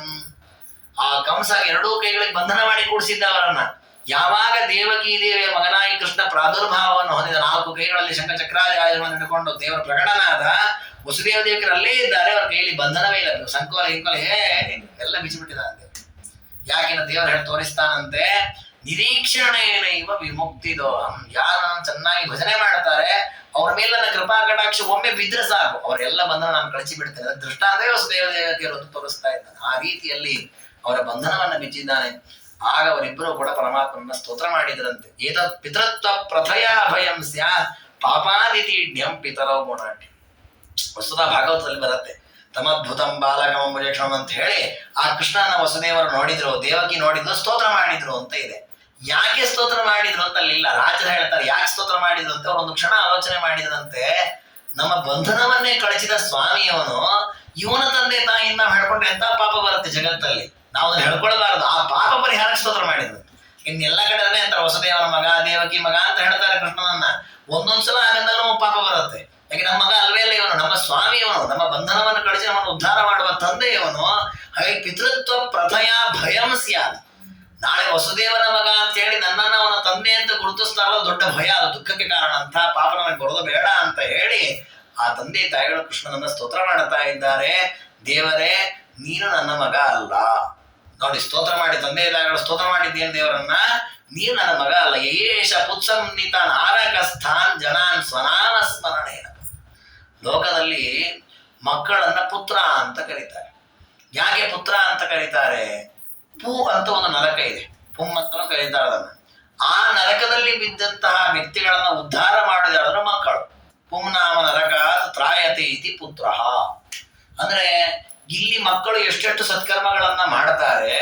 ಆ ಕಂಸ 2 ಕೈಗಳಿಗೆ ಬಂಧನ ಮಾಡಿ ಕೂಡಿಸಿದ್ದ ಅವರನ್ನ. ಯಾವಾಗ ದೇವಕಿ ದೇವಿಯ ಮಗನಾಗಿ ಕೃಷ್ಣ ಪ್ರಾದುರ್ಭಾವವನ್ನು ಹೊಂದಿದ 4 ಕೈಗಳಲ್ಲಿ ಶಂಖಚಕ್ರಾದಿಗಳನ್ನು ಹಿಡ್ಕೊಂಡು ದೇವರ ಪ್ರಕಟನಾದ, ವಸುದೇವ ದೇವಿಕರಲ್ಲೇ ಇದ್ದಾರೆ, ಅವರ ಕೈಯಲ್ಲಿ ಬಂಧನವೇ ಇಲ್ಲ. ಸಂಕೋಲ ಹಿಂಕೋಲ ಎಲ್ಲ ಬಿಚ್ಚಿಬಿಟ್ಟಿದಂತೆ. ಯಾಕೆಂದ್ರೆ ದೇವರು ಹೇಳಿ ತೋರಿಸ್ತಾನಂತೆ, ನಿರೀಕ್ಷಣೆಯೇನೈವ ವಿಮುಕ್ತಿದೋಹಂ. ಯಾರು ಚೆನ್ನಾಗಿ ಭಜನೆ ಮಾಡ್ತಾರೆ ಅವ್ರ ಮೇಲೆ ನನ್ನ ಕೃಪಾ ಕಟಾಕ್ಷ ಒಮ್ಮೆ ಬಿದ್ರೆ ಸಾಕು, ಅವರೆಲ್ಲ ಬಂಧನ ನಾನು ಕಳಿಸಿ ಬಿಡ್ತೇನೆ. ದೃಷ್ಟಾಂತವೇ ವಸುದೇವ ದೇವಕಿಯರು ತೋರಿಸ್ತಾ ಇದ್ದಾನೆ. ಆ ರೀತಿಯಲ್ಲಿ ಅವರ ಬಂಧನವನ್ನ ಬಿಚ್ಚಿದ್ದಾನೆ. ಆಗ ಅವರಿಬ್ಬರು ಕೂಡ ಪರಮಾತ್ಮನ ಸ್ತೋತ್ರ ಮಾಡಿದ್ರಂತೆ. ಏತತ್ ಪಿತೃತ್ವ ಪ್ರಥಯ ಅಭಯಂ ಸ್ಯಾತ್ ಪಾಪಾದಿತೀಢ್ಯಂ ಪಿತರೌ ಗುಣಾಢ್ಯ. ವಸುಧಾ ಭಾಗವತದಲ್ಲಿ ಬರುತ್ತೆ, ತಮದ್ಭುತಂ ಬಾಲಕಮಂಬುಜಕ್ಷಣಂ ಅಂತ ಹೇಳಿ ಆ ಕೃಷ್ಣನ ವಸುದೇವರು ನೋಡಿದ್ರು, ದೇವಕಿ ನೋಡಿದ್ರು, ಸ್ತೋತ್ರ ಮಾಡಿದ್ರು ಅಂತ ಇದೆ. ಯಾಕೆ ಸ್ತೋತ್ರ ಮಾಡಿದ್ರು ಅಂತ ಅಲ್ಲಿಲ್ಲ. ರಾಜರು ಹೇಳ್ತಾರೆ ಯಾಕೆ ಸ್ತೋತ್ರ ಮಾಡಿದ್ರು ಅಂತ. ಅವ್ರು ಒಂದು ಕ್ಷಣ ಆಲೋಚನೆ ಮಾಡಿದ್ರಂತೆ, ನಮ್ಮ ಬಂಧನವನ್ನೇ ಕಳಚಿದ ಸ್ವಾಮಿಯವನು ಇವನ ತಂದೆ ತಾಯಿಯಿಂದ ನಾವು ಹೇಳ್ಕೊಂಡ್ರೆ ಎಂತ ಪಾಪ ಬರುತ್ತೆ ಜಗತ್ತಲ್ಲಿ. ನಾವು ಅದನ್ನ ಹೇಳ್ಕೊಳ್ಬಾರದು. ಆ ಪಾಪ ಪರಿಹಾರಕ್ಕೆ ಸ್ತೋತ್ರ ಮಾಡಿದ್ರು. ಇನ್ನೆಲ್ಲ ಕಡೆ ಅಂತ ವಸುದೇವನ ಮಗ, ದೇವಕಿ ಮಗ ಅಂತ ಹೇಳ್ತಾರೆ ಕೃಷ್ಣನನ್ನ. ಒಂದೊಂದ್ಸಲ ಹಾಗಂದಾಗ ಪಾಪ ಬರುತ್ತೆ. ಯಾಕೆ ನಮ್ಮ ಮಗ ಅಲ್ವೇ ಅಲ್ಲ ಇವನು, ನಮ್ಮ ಸ್ವಾಮಿಯವನು, ನಮ್ಮ ಬಂಧನವನ್ನು ಕಳಿಸಿ ನಮ್ಮನ್ನು ಉದ್ಧಾರ ಮಾಡುವ ತಂದೆಯವನು. ಹಾಗೆ ಪಿತೃತ್ವ ಪ್ರಥಯ ಭಯಂ ಸ್ಯಾತ್. ನಾಳೆ ವಸುದೇವನ ಮಗ ಅಂತ ಹೇಳಿ ನನ್ನನ್ನು ಅವನ ತಂದೆ ಅಂತ ಗುರುತಿಸ್ತಾರಲ್ಲ, ದೊಡ್ಡ ಭಯ, ಅದು ದುಃಖಕ್ಕೆ ಕಾರಣ. ಅಂತ ಪಾಪ ನನಗೆ ಬರೋದು ಬೇಡ ಅಂತ ಹೇಳಿ ಆ ತಂದೆ ತಾಯಿಗಳು ಕೃಷ್ಣನನ್ನ ಸ್ತೋತ್ರ ಮಾಡ್ತಾ ಇದ್ದಾರೆ. ದೇವರೇ, ನೀನು ನನ್ನ ಮಗ ಅಲ್ಲ. ನೋಡಿ, ಸ್ತೋತ್ರ ಮಾಡಿ ತಂದೆ ತಾಯಿಗಳು ಸ್ತೋತ್ರ ಮಾಡಿದ್ದೇನು ದೇವರನ್ನ, ನೀನು ನನ್ನ ಮಗ ಅಲ್ಲ. ಯೇಷ ಪುತ್ಸಂಹಿತ ನಾರಕಸ್ಥಾನ್ ಜನಾನ್ ಸ್ವನಾಮ ಸ್ಮರಣೇನ. ಲೋಕದಲ್ಲಿ ಮಕ್ಕಳನ್ನ ಪುತ್ರ ಅಂತ ಕರೀತಾರೆ. ಯಾಕೆ ಪುತ್ರ ಅಂತ ಕರೀತಾರೆ? ಪೂ ಅಂತ ಒಂದು ನರಕ ಇದೆ, ಪುಮ್ ಅಂತಲೂ ಕರೀತಾರೆ ಅದನ್ನ. ಆ ನರಕದಲ್ಲಿ ಬಿದ್ದಂತಹ ವ್ಯಕ್ತಿಗಳನ್ನ ಉದ್ಧಾರ ಮಾಡಿದವರು ಮಕ್ಕಳು. ಪುಂನಾಮ ನರಕ ತ್ರಾಯತೆ ಇತಿ ಪುತ್ರ. ಅಂದ್ರೆ ಇಲ್ಲಿ ಮಕ್ಕಳು ಎಷ್ಟೆಷ್ಟು ಸತ್ಕರ್ಮಗಳನ್ನ ಮಾಡ್ತಾರೆ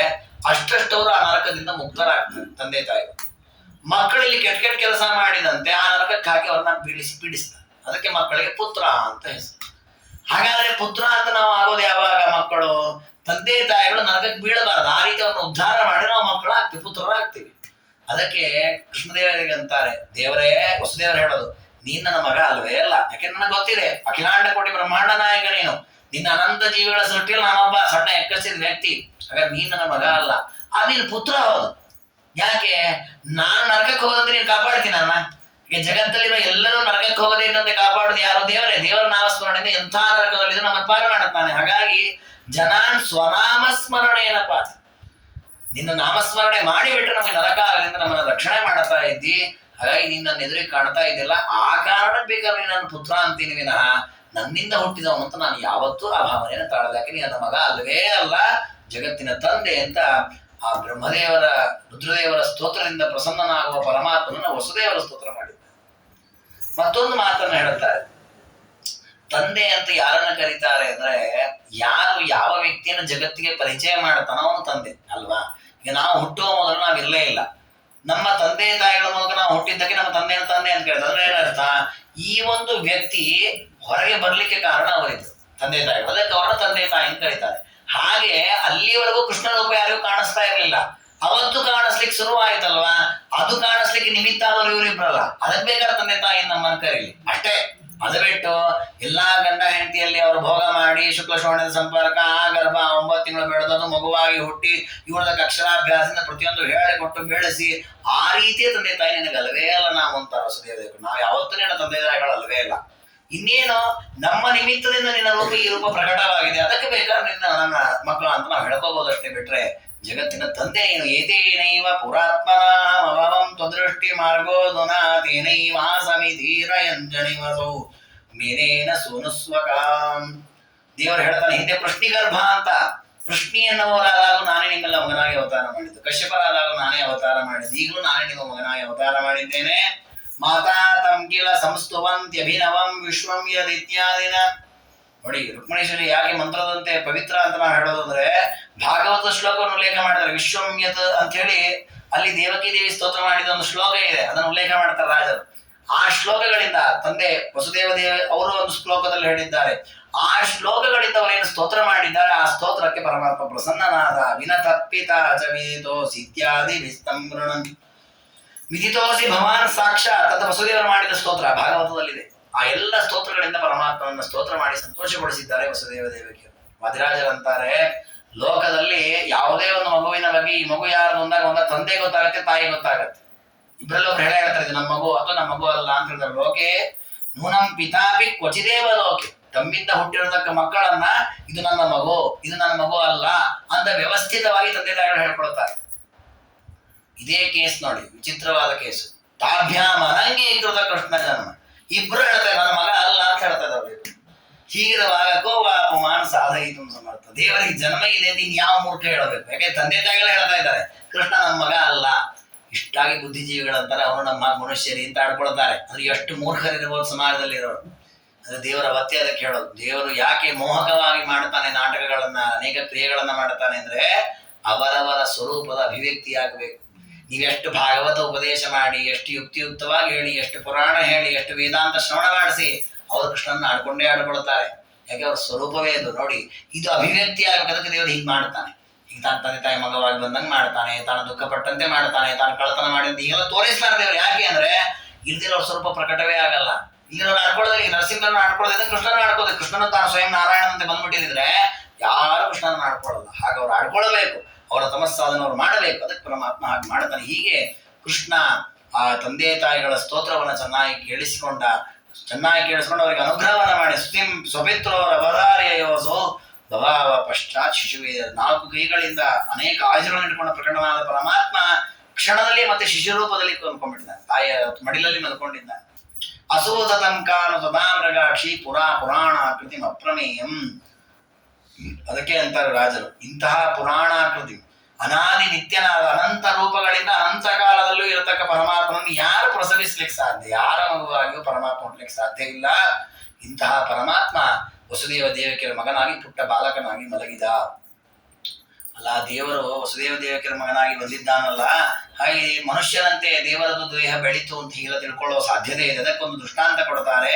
ಅಷ್ಟವರು ಆ ನರಕದಿಂದ ಮುಕ್ತರಾಗ್ತಾರೆ. ತಂದೆ ತಾಯಿಗಳು ಮಕ್ಕಳಲ್ಲಿ ಕೆಟ್ಟ ಕೆಟ್ಟ ಕೆಲಸ ಮಾಡಿದಂತೆ ಆ ನರಕಕ್ಕೆ ಹಾಕಿ ಅವ್ರನ್ನ ಪೀಡಿಸ್ತಾರೆ. ಅದಕ್ಕೆ ಮಕ್ಕಳಿಗೆ ಪುತ್ರ ಅಂತ ಹೆಸರು. ಹಾಗಾದ್ರೆ ಪುತ್ರ ಅಂತ ನಾವು ಆಗೋದು ಯಾವಾಗ? ಮಕ್ಕಳು ತಂದೆ ತಾಯಿಗಳು ನರಕಕ್ಕೆ ಬೀಳಬಾರದು. ಆ ರೀತಿ ಅವ್ರನ್ನ ಉದ್ಧಾರ ಮಾಡಿ ನಾವು ಮಕ್ಕಳು ಆಗ್ತೀವಿ, ಪುತ್ರರಾಗ್ತೀವಿ. ಅದಕ್ಕೆ ಕೃಷ್ಣದೇವರಿಗೆ ಅಂತಾರೆ, ದೇವರೇ, ವಸುದೇವರು ಹೇಳೋದು, ನೀನ್ ನನ್ನ ಮಗ ಅಲ್ವೇ ಅಲ್ಲ. ಯಾಕೆಂದ್ರೆ ನನಗೆ ಗೊತ್ತಿದೆ, ಅಖಿಲಾಂಡ ಕೋಟಿ ಬ್ರಹ್ಮಾಂಡ ನಾಯಕ ನೀನು. ನಿನ್ನ ಅನಂತ ಜೀವಿಗಳ ಸೃಷ್ಟಿಯಲ್ಲಿ ನಾನೊಬ್ಬ ಸಣ್ಣ ಎಕ್ಕಸಿದ ವ್ಯಕ್ತಿ. ಹಾಗಾದ್ರೆ ನೀನ್ ನನ್ನ ಮಗ ಅಲ್ಲ, ಆ ನೀನು ಪುತ್ರ ಹೌದು. ಯಾಕೆ? ನಾನು ನರಕಕ್ಕೆ ಹೋಗೋದಂದ್ರೆ ನೀನು ಕಾಪಾಡ್ತೀನಿ ಅನ್ನ. ಈಗ ಜಗತ್ತಲ್ಲಿರೋ ಎಲ್ಲರೂ ನರಕಕ್ಕೆ ಹೋಗದೇ ಇದ್ದಂತೆ ಕಾಪಾಡುದು ಯಾರು? ದೇವರೇ. ದೇವರ ನಾಮಸ್ಮರಣೆಯಿಂದ ಎಂಥ ನರಕದಲ್ಲಿದ್ರು ನಮ್ಮ ಪಾರು ಮಾಡುತ್ತಾನೆ. ಹಾಗಾಗಿ ಜನಾನ್ ಸ್ವನಾಮಸ್ಮರಣೆಯನಪ್ಪ, ನಿನ್ನ ನಾಮಸ್ಮರಣೆ ಮಾಡಿಬಿಟ್ರೆ ನಮಗೆ ನರಕ ಆಗಲಿಂದ ನಮ್ಮನ್ನ ರಕ್ಷಣೆ ಮಾಡ್ತಾ ಇದ್ದಿ. ಹಾಗಾಗಿ ನೀನ್ ನನ್ನ ಎದುರಿಗೆ ಕಾಣ್ತಾ ಇದ್ದಿಲ್ಲ, ಆ ಕಾರಣ ಬೇಕಾದ್ರೆ ನನ್ನ ಪುತ್ರ ಅಂತೀನಿ ವಿನಃ ನನ್ನಿಂದ ಹುಟ್ಟಿದವನು ಅಂತ ನಾನು ಯಾವತ್ತೂ ಆ ಭಾವನೆಯನ್ನು ತಾಳಲ್ಲ. ಯಾಕೆ ನನ್ನ ಮಗ ಅಲ್ವೇ ಅಲ್ಲ, ಜಗತ್ತಿನ ತಂದೆ ಅಂತ ಆ ಬ್ರಹ್ಮದೇವರ ರುದ್ರದೇವರ ಸ್ತೋತ್ರದಿಂದ ಪ್ರಸನ್ನನಾಗುವ ಪರಮಾತ್ಮನ ವಸುದೇವರ ಸ್ತೋತ್ರ ಮಾಡಿದ್ದಾರೆ. ಮತ್ತೊಂದು ಮಾತನ್ನ ಹೇಳುತ್ತಾರೆ, ತಂದೆ ಅಂತ ಯಾರನ್ನ ಕರೀತಾರೆ ಅಂದ್ರೆ, ಯಾರು ಯಾವ ವ್ಯಕ್ತಿಯನ್ನು ಜಗತ್ತಿಗೆ ಪರಿಚಯ ಮಾಡ್ತಾನೋ ಅವನು ತಂದೆ ಅಲ್ವಾ. ಈಗ ನಾವು ಹುಟ್ಟುವ ಮೊದಲು ನಾವು ಇರಲೇ ಇಲ್ಲ. ನಮ್ಮ ತಂದೆ ತಾಯಿಗಳ ಮೂಲಕ ನಾವು ಹುಟ್ಟಿದ್ದಕ್ಕೆ ನಮ್ಮ ತಂದೆ ಅಂತ ಕೇಳ್ತಾರೆ. ಅಂದ್ರೆ ಏನರ್ಥ? ಈ ಒಂದು ವ್ಯಕ್ತಿ ಹೊರಗೆ ಬರ್ಲಿಕ್ಕೆ ಕಾರಣ ಅವರಿದ್ರು ತಂದೆ ತಾಯಿಗಳು, ಅದಕ್ಕೆ ಅವರ ತಂದೆ ತಾಯಿ ಅಂತ ಕರೀತಾರೆ. ಹಾಗೆ ಅಲ್ಲಿವರೆಗೂ ಕೃಷ್ಣ ರೂಪ ಯಾರಿಗೂ ಕಾಣಿಸ್ತಾ ಇರಲಿಲ್ಲ. ಅವತ್ತು ಕಾಣಿಸ್ಲಿಕ್ಕೆ ಶುರು ಆಯ್ತಲ್ವಾ, ಅದು ಕಾಣಿಸ್ಲಿಕ್ಕೆ ನಿಮಿತ್ತ ಆದವರು ಇವರಿಬ್ರಲ್ಲ. ಅದಕ್ಕೆ ಬೇಕಾದ್ರೆ ತಂದೆ ತಾಯಿ ನಮ್ಮನ್ನು ಕರೀಲಿ ಅಷ್ಟೇ. ಅದು ಬಿಟ್ಟು ಎಲ್ಲಾ ಗಂಡ ಹೆಂಡತಿಯಲ್ಲಿ ಅವರು ಭೋಗ ಮಾಡಿ ಶುಕ್ಲ ಶ್ರವಣದ ಸಂಪರ್ಕ, ಆ ಗರ್ಭ 9 ತಿಂಗಳು ಬೆಳೆದದು ಮಗುವಾಗಿ ಹುಟ್ಟಿ ಇವಳದಕ್ಕೆ ಅಕ್ಷರಾಭ್ಯಾಸದಿಂದ ಪ್ರತಿಯೊಂದು ಹೇಳಿಕೊಟ್ಟು ಬೆಳೆಸಿ ಆ ರೀತಿಯ ತಂದೆ ತಾಯಿ ನಿನಗೆ ಅಲ್ವೇ ಅಲ್ಲ ನಾವು ಅಂತ ವಸುದೇವದೇವರು. ನಾವು ಯಾವತ್ತೂ ನಿನ್ನ ತಂದೆ ತಾಯಿಗಳು ಅಲ್ವೇ ಇಲ್ಲ. ಇನ್ನೇನು ನಮ್ಮ ನಿಮಿತ್ತದಿಂದ ನಿನ್ನ ರೂಪ ಈ ರೂಪ ಪ್ರಕಟವಾಗಿದೆ, ಅದಕ್ಕೆ ಬೇಕಾದ್ರೆ ನಿನ್ನ ನನ್ನ ಮಕ್ಕಳು ಅಂತ ನಾವು ಹೇಳ್ಕೋಬಹುದಷ್ಟೇ. ಬಿಟ್ರೆ ಜಗತ್ತಿನ ತಂದೆ ನೀನು. ಏತೇನೈವ ಪುರಾತ್ಮನಾಮವಂ ತ್ವದೃಷ್ಟಿ ಮಾರ್ಗೋದುನಾ ತೇನೈವಾಸಮಿಧೀರಯಂಜನಿವಸೌ ಮೇನೇನ ಸೋನುಸ್ವಕಾಂ. ದೇವರು ಹೇಳ್ತಾನೆ, ಹಿಂದೆ ಪೃಷ್ಣಿಗರ್ಭ ಅಂತ ಪೃಷ್ಣಿ ಎನ್ನುವರಾದಾಗ ನಾನೇ ನಿಮ್ಮೆಲ್ಲ ಮಗನಾಗಿ ಅವತಾರ ಮಾಡಿದ್ದು, ಕಶ್ಯಪರಾದಾಗ ನಾನೇ ಅವತಾರ ಮಾಡಿದ್ದು, ಈಗಲೂ ನಾನೇ ನಿಮ್ಮ ಮಗನಾಗಿ ಅವತಾರ ಮಾಡಿದ್ದೇನೆ. ಮಾತಾ ತಂಕಿಲ ಸಂಸ್ತುವಂತ್ಯಭಿನವಂ ವಿಶ್ವಂ ಯದ್ ಇತ್ಯಾದಿನ. ನೋಡಿ, ರುಕ್ಮಿಣೇಶ್ವರಿ ಯಾಕೆ ಮಂತ್ರದಂತೆ ಪವಿತ್ರ ಅಂತ ನಾವು ಹೇಳೋದಂದ್ರೆ, ಭಾಗವತ ಶ್ಲೋಕವನ್ನು ಉಲ್ಲೇಖ ಮಾಡಿದ್ದಾರೆ. ವಿಶ್ವಂ ಯತ್ ಅಂತ ಹೇಳಿ ಅಲ್ಲಿ ದೇವಕಿ ದೇವಿ ಸ್ತೋತ್ರ ಮಾಡಿದ ಒಂದು ಶ್ಲೋಕ ಇದೆ, ಅದನ್ನು ಉಲ್ಲೇಖ ಮಾಡ್ತಾರೆ ರಾಜರು. ಆ ಶ್ಲೋಕಗಳಿಂದ ತಂದೆ ವಸುದೇವ ದೇವ ಅವರು ಒಂದು ಶ್ಲೋಕದಲ್ಲಿ ಹೇಳಿದ್ದಾರೆ. ಆ ಶ್ಲೋಕಗಳಿಂದ ಅವರೇನು ಸ್ತೋತ್ರ ಮಾಡಿದ್ದಾರೆ, ಆ ಸ್ತೋತ್ರಕ್ಕೆ ಪರಮಾತ್ಮ ಪ್ರಸನ್ನನಾದ. ವಿನತಪ್ಪಿತ ಚ ವಿದಿತೋಸಿ ಇತ್ಯಾದಿ ವಿಸ್ತಂಭೃಣಂ. ವಿದಿತೋಸಿ ಭವಾನ್ ಸಾಕ್ಷಾತ್ ಅಂತ ವಸುದೇವರು ಮಾಡಿದ ಸ್ತೋತ್ರ ಭಾಗವತದಲ್ಲಿದೆ. ಆ ಎಲ್ಲ ಸ್ತೋತ್ರಗಳಿಂದ ಪರಮಾತ್ಮನನ್ನ ಸ್ತೋತ್ರ ಮಾಡಿ ಸಂತೋಷಗೊಳಿಸಿದ್ದಾರೆ ವಸುದೇವ ದೇವಕಿಯರು. ವಾದಿರಾಜರಂತಾರೆ, ಲೋಕದಲ್ಲಿ ಯಾವುದೇ ಒಂದು ಮಗುವಿನ ಬಗ್ಗೆ ಈ ಮಗು ಯಾರು ಅಂದಾಗ ಒಂದ ತಂದೆ ಗೊತ್ತಾಗತ್ತೆ, ತಾಯಿ ಗೊತ್ತಾಗತ್ತೆ. ಇಬ್ಬರಲ್ಲಿ ಒಬ್ರು ಹೇಳ್ತಾರೆ, ಇದು ನಮ್ಮ ಮಗು ಅಥವಾ ನಮ್ಮ ಮಗು ಅಲ್ಲ ಅಂತ ಹೇಳಿದ್ರೆ, ಲೋಕೆ ನೂನಂ ಪಿತಾಪಿ ಕ್ವಚಿದೇವ ಲೋಕೆ. ತಮ್ಮಿಂದ ಹುಟ್ಟಿರತಕ್ಕ ಮಕ್ಕಳನ್ನ ಇದು ನನ್ನ ಮಗು, ಇದು ನನ್ನ ಮಗು ಅಲ್ಲ ಅಂತ ವ್ಯವಸ್ಥಿತವಾಗಿ ತಂದೆ ತಾಯಿಗಳು ಹೇಳ್ಕೊಳ್ತಾರೆ. ಇದೇ ಕೇಸ್ ನೋಡಿ, ವಿಚಿತ್ರವಾದ ಕೇಸು. ತಾಭ್ಯಾಮ ಅನಂಗೀಕೃತ ಕೃಷ್ಣ ಜನ್ಮ. ಇಬ್ರು ಹೇಳ್ತಾರೆ ನನ್ನ ಮಗ ಅಲ್ಲ ಅಂತ ಹೇಳ್ತಾ ಇದ್ದಾರೆ. ಹೀಗಿರುವಾಗ ಗೋವಾಪಮಾನ ಸಾಧಯಿತು ಸಮರ್ಥ. ದೇವರಿಗೆ ಜನ್ಮ ಇದೆ ಅಂತ ಇನ್ ಯಾವ ಮೂರ್ಖ ಹೇಳಬೇಕು? ಯಾಕೆ ತಂದೆ ತಾಯಿಗಳು ಹೇಳ್ತಾ ಇದ್ದಾರೆ ಕೃಷ್ಣ ನಮ್ಮ ಮಗ ಅಲ್ಲ. ಇಷ್ಟಾಗಿ ಬುದ್ಧಿಜೀವಿಗಳಂತಾರೆ ಅವನು ನಮ್ಮ ಮನುಷ್ಯರಿ ಅಂತ ಆಡ್ಕೊಳ್ತಾರೆ. ಅಂದ್ರೆ ಎಷ್ಟು ಮೂರ್ಖರಿರ್ಬೋದು ಸಮಾಜದಲ್ಲಿ ಇರೋರು. ಅದು ದೇವರ ಅವತ್ತೇ ಅದಕ್ಕೆ ಹೇಳೋದು. ದೇವರು ಯಾಕೆ ಮೋಹಕವಾಗಿ ಮಾಡ್ತಾನೆ ನಾಟಕಗಳನ್ನ, ಅನೇಕ ಕ್ರಿಯೆಗಳನ್ನ ಮಾಡ್ತಾನೆ ಅಂದ್ರೆ ಅವರವರ ಸ್ವರೂಪದ ಅಭಿವ್ಯಕ್ತಿಯಾಗಬೇಕು. ನೀವೆಷ್ಟು ಭಾಗವತ ಉಪದೇಶ ಮಾಡಿ, ಎಷ್ಟು ಯುಕ್ತಿಯುಕ್ತವಾಗಿ ಹೇಳಿ, ಎಷ್ಟು ಪುರಾಣ ಹೇಳಿ, ಎಷ್ಟು ವೇದಾಂತ ಶ್ರವಣ ಮಾಡಿಸಿ ಅವರು ಕೃಷ್ಣನ ಆಡ್ಕೊಂಡೇ ಆಡ್ಕೊಳ್ತಾರೆ. ಯಾಕೆ ಅವ್ರ ಸ್ವರೂಪವೇ ಅದು. ನೋಡಿ, ಇದು ಅಭಿವ್ಯಕ್ತಿ ಆಗಬೇಕದಕ್ಕೆ ದೇವರು ಹೀಗೆ ಮಾಡ್ತಾನೆ. ಈಗ ತಾನು ತಂದೆ ತಾಯಿ ಮಗವಾಗಿ ಬಂದಂಗೆ ಮಾಡ್ತಾನೆ, ತಾನು ದುಃಖ ಪಟ್ಟಂತೆ ಮಾಡ್ತಾನೆ, ತಾನು ಕಳತನ ಮಾಡಿದಂತ ಹೀಗೆಲ್ಲ ತೋರಿಸ್ತಾರೆ ದೇವರು. ಯಾಕೆ ಅಂದ್ರೆ ಇಲ್ದಿರೋ ಅವ್ರ ಸ್ವರೂಪ ಪ್ರಕಟವೇ ಆಗಲ್ಲ. ಇಲ್ಲಿರೋ ಆಡ್ಕೊಳ್ಳೋದ್ರೆ, ಈಗ ನರಸಿಂಹನ ಆಡ್ಕೊಳ್ಳೋದ್ರೆ ಕೃಷ್ಣನ ಆಡ್ಕೋದು. ಕೃಷ್ಣನ ತಾನು ಸ್ವಯಂ ನಾರಾಯಣನಂತೆ ಬಂದ್ಬಿಟ್ಟಿದ್ರೆ ಯಾರು ಕೃಷ್ಣನ ಆಡ್ಕೊಳ್ಳಲ್ಲ. ಹಾಗೆ ಅವ್ರು ಆಡ್ಕೊಳ್ಬೇಕು, ಅವರ ತಮಸ್ಸಾಧನ ಅವ್ರು ಮಾಡಬೇಕು. ಅದಕ್ಕೆ ಪರಮಾತ್ಮ ಹಾಗೆ ಮಾಡ್ತಾನೆ. ಹೀಗೆ ಕೃಷ್ಣ ಆ ತಂದೆ ತಾಯಿಗಳ ಸ್ತೋತ್ರವನ್ನ ಚೆನ್ನಾಗಿ ಕೇಳಿಸಿಕೊಂಡು ಅವರಿಗೆ ಅನುಗ್ರಹವನ್ನ ಮಾಡಿ ಸ್ವಪಿತ್ರವರ ಅವಧಾರ್ಯೋಸೋ ಭವಾವ ಪಶ್ಚಾತ್ ಶಿಶುವೇ 4 ಕೈಗಳಿಂದ ಅನೇಕ ಆಯುಧಗಳನ್ನು ಇಟ್ಕೊಂಡ ಪ್ರಕಟವಾದ ಪರಮಾತ್ಮ ಕ್ಷಣದಲ್ಲಿ ಮತ್ತೆ ಶಿಶು ರೂಪದಲ್ಲಿ ಕೊಂಡ್ಕೊಂಡ್ಬಿಟ್ಟಿದ್ದಾನೆ. ತಾಯಿಯ ಮಡಿಲಲ್ಲಿ ಮಲ್ಕೊಂಡಿದ್ದಾನೆ. ಅಸೋದತಂ ಕಾನು ಸದಾಮೃಗಾಕ್ಷಿ ಪುರಾಣ ಕೃತಿಂ ಅಪ್ರಮೇಯಂ. ಅದಕ್ಕೆ ಅಂತಾರೆ ರಾಜರು, ಇಂತಹ ಪುರಾಣಾಕೃತಿ ಅನಾದಿ ನಿತ್ಯನಾದ ಅನಂತ ರೂಪಗಳಿಂದ ಅನಂತ ಕಾಲದಲ್ಲೂ ಇರತಕ್ಕ ಪರಮಾತ್ಮನನ್ನು ಯಾರು ಪ್ರಸವಿಸ್ಲಿಕ್ಕೆ ಸಾಧ್ಯ? ಯಾರ ಮಗುವಾಗಿಯೂ ಪರಮಾತ್ಮ ಹುಟ್ಟಲಿಕ್ಕೆ ಸಾಧ್ಯ ಇಲ್ಲ. ಇಂತಹ ಪರಮಾತ್ಮ ವಸುದೇವ ದೇವಕಿಯರ ಮಗನಾಗಿ ಪುಟ್ಟ ಬಾಲಕನಾಗಿ ಮಲಗಿದ ಅಲ್ಲ. ದೇವರು ವಸುದೇವ ದೇವಕಿಯರ ಮಗನಾಗಿ ಬಂದಿದ್ದಾನಲ್ಲ, ಹಾಗೆ ಮನುಷ್ಯನಂತೆ ದೇವರದ್ದು ದೇಹ ಬೆಳೀತು ಅಂತ ಹೀಗೆಲ್ಲ ತಿಳ್ಕೊಳ್ಳುವ ಸಾಧ್ಯತೆ ಇದೆ. ಅದಕ್ಕೊಂದು ದೃಷ್ಟಾಂತ ಕೊಡ್ತಾರೆ.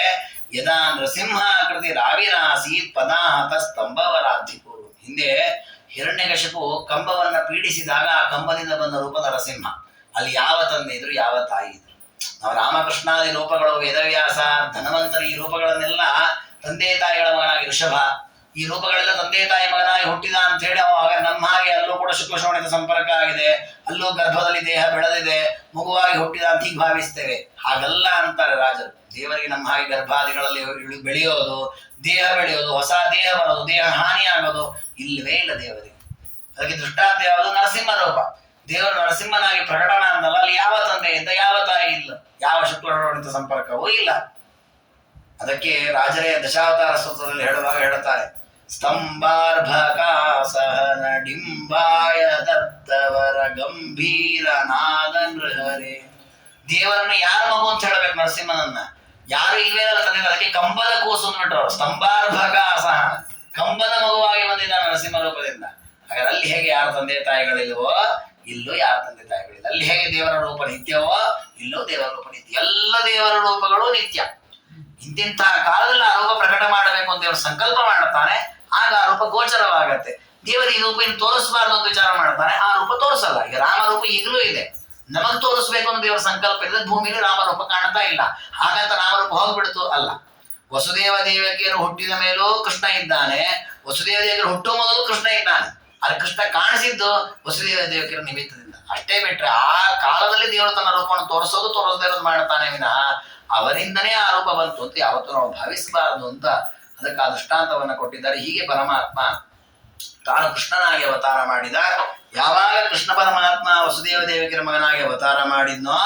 ಯದಾ ನೃಸಿಂಹ ಕೃತಿ ರಾವಿರಾಸೀತ್ ಪದಾಹತ ಸ್ತಂಭವರಾಧಿಪೂರ್ವ. ಹಿಂದೆ ಹಿರಣ್ಯಕಶಿಪು ಕಂಬವನ್ನ ಪೀಡಿಸಿದಾಗ ಆ ಕಂಬದಿಂದ ಬಂದ ರೂಪ ನರಸಿಂಹ. ಅಲ್ಲಿ ಯಾವ ತಂದೆ ಇದ್ರು, ಯಾವ ತಾಯಿ ಇದ್ರು. ನಾವು ರಾಮಕೃಷ್ಣಾದಿ ರೂಪಗಳು, ವೇದವ್ಯಾಸ, ಧನವಂತರು, ಈ ರೂಪಗಳನ್ನೆಲ್ಲ ತಂದೆ ತಾಯಿಗಳ ಮಗನಾಗಿ ಋಷಭ, ಈ ರೂಪಗಳೆಲ್ಲ ತಂದೆ ತಾಯಿ ಮಗನಾಗಿ ಹುಟ್ಟಿದ ಅಂತ ಹೇಳಿ ಅವಾಗ ನಮ್ಮ ಹಾಗೆ ಅಲ್ಲೂ ಕೂಡ ಶುಕ್ಲ ಶ್ರವಣಿತ ಸಂಪರ್ಕ ಆಗಿದೆ, ಅಲ್ಲೂ ಗರ್ಭದಲ್ಲಿ ದೇಹ ಬೆಳೆದಿದೆ, ಮಗುವಾಗಿ ಹುಟ್ಟಿದ ಅಂತ ಹೀಗೆ ಭಾವಿಸ್ತೇವೆ. ಹಾಗಲ್ಲ ಅಂತಾರೆ ರಾಜರು. ದೇವರಿಗೆ ನಮ್ಮ ಹಾಗೆ ಗರ್ಭಾದಿಗಳಲ್ಲಿ ಬೆಳೆಯೋದು, ದೇಹ ಬೆಳೆಯೋದು, ಹೊಸ ದೇಹ ಬರೋದು, ದೇಹ ಹಾನಿ ಆಗೋದು ಇಲ್ಲವೇ ಇಲ್ಲ ದೇವರಿಗೆ. ಅದಕ್ಕೆ ದೃಷ್ಟಾಂತ ಯಾವುದು? ನರಸಿಂಹ ರೂಪ. ದೇವರು ನರಸಿಂಹನಾಗಿ ಪ್ರಕಟಣ ಅಂದಲ್ಲ, ಅಲ್ಲಿ ಯಾವ ತಂದೆ ಇದ್ದ, ಯಾವ ತಾಯಿ ಇಲ್ಲ, ಯಾವ ಶುಕ್ಲ ಶ್ರವಣಿತ ಸಂಪರ್ಕವೂ ಇಲ್ಲ. ಅದಕ್ಕೆ ರಾಜರೇ ದಶಾವತಾರ ಸ್ತೋತ್ರದಲ್ಲಿ ಹೇಳುವಾಗ ಹೇಳುತ್ತಾರೆ, ಸ್ತಂಭಾರ್ಭಕಾಸಹನ ಡಿಂಬಾಯ ದತ್ತವರ ಗಂಭೀರ ನಾದ ನೃಹರೆ. ದೇವರನ್ನು ಯಾರ ಮಗು ಅಂತ ಹೇಳಬೇಕು? ನರಸಿಂಹನನ್ನ ಯಾರು ಇಲ್ವೇ ಅಲ್ಲ ತಂದೆ. ಅದಕ್ಕೆ ಕಂಬದ ಕೂಸು ಅಂದ್ಬಿಟ್ರು. ಸ್ತಂಭಾರ್ಭಕಾಸಹ, ಕಂಬದ ಮಗುವಾಗಿ ಬಂದಿದ್ದ ನರಸಿಂಹ ರೂಪದಿಂದ. ಹಾಗಾದ್ರೆ ಅಲ್ಲಿ ಹೇಗೆ ಯಾರ ತಂದೆ ತಾಯಿಗಳಿಲ್ವೋ, ಇಲ್ಲೂ ಯಾರ ತಂದೆ ತಾಯಿಗಳಿಲ್ಲ. ಅಲ್ಲಿ ಹೇಗೆ ದೇವರ ರೂಪ ನಿತ್ಯವೋ, ಇಲ್ಲೂ ದೇವರ ರೂಪ ನಿತ್ಯ. ಎಲ್ಲ ದೇವರ ರೂಪಗಳು ನಿತ್ಯ. ಇಂತಿಂತಹ ಕಾಲದಲ್ಲಿ ಆ ರೂಪ ಪ್ರಕಟ ಮಾಡಬೇಕು ಅಂತ ದೇವರು ಸಂಕಲ್ಪ ಮಾಡುತ್ತಾನೆ. ಆಗ ಆ ರೂಪ ಗೋಚರವಾಗತ್ತೆ. ದೇವರು ಈ ರೂಪ ಇನ್ನು ತೋರಿಸಬಾರ್ದು ಅಂತ ವಿಚಾರ ಮಾಡ್ತಾನೆ, ಆ ರೂಪ ತೋರಿಸಲ್ಲ. ಈಗ ರಾಮರೂಪ ಈಗಲೂ ಇದೆ, ನಮಗ್ ತೋರಿಸ್ಬೇಕು ಅಂತ ದೇವರ ಸಂಕಲ್ಪ ಇದೆ. ಭೂಮಿಲಿ ರಾಮರೂಪ ಕಾಣ್ತಾ ಇಲ್ಲ, ಹಾಗಂತ ರಾಮರೂಪ ಹೋಗ್ಬಿಡ್ತು ಅಲ್ಲ. ವಸುದೇವ ದೇವಕಿಯರು ಹುಟ್ಟಿದ ಮೇಲೂ ಕೃಷ್ಣ ಇದ್ದಾನೆ, ವಸುದೇವ ದೇವಿಯರು ಹುಟ್ಟುವ ಮೊದಲು ಕೃಷ್ಣ ಇದ್ದಾನೆ. ಅಲ್ಲಿ ಕೃಷ್ಣ ಕಾಣಿಸಿದ್ದು ವಸುದೇವ ದೇವಕಿಯರ ನಿಮಿತ್ತದಿಂದ ಅಷ್ಟೇ ಬಿಟ್ರೆ, ಆ ಕಾಲದಲ್ಲಿ ದೇವರು ತನ್ನ ರೂಪವನ್ನು ತೋರಿಸದೇ ಇರೋದು ಮಾಡ್ತಾನೆ ವಿನಃ ಅವರಿಂದನೇ ಆ ರೂಪ ಬಂತು ಅಂತ ಯಾವತ್ತೂ ನಾವು ಭಾವಿಸಬಾರದು ಅಂತ ಅದಕ್ಕೆ ಆ ದೃಷ್ಟಾಂತವನ್ನ ಕೊಟ್ಟಿದ್ದಾರೆ. ಹೀಗೆ ಪರಮಾತ್ಮ ತಾನು ಕೃಷ್ಣನಾಗಿ ಅವತಾರ ಮಾಡಿದ. ಯಾವಾಗ ಕೃಷ್ಣ ಪರಮಾತ್ಮ ವಸುದೇವ ದೇವಕಿಯರ ಮಗನಾಗಿ ಅವತಾರ ಮಾಡಿದ್ನೋ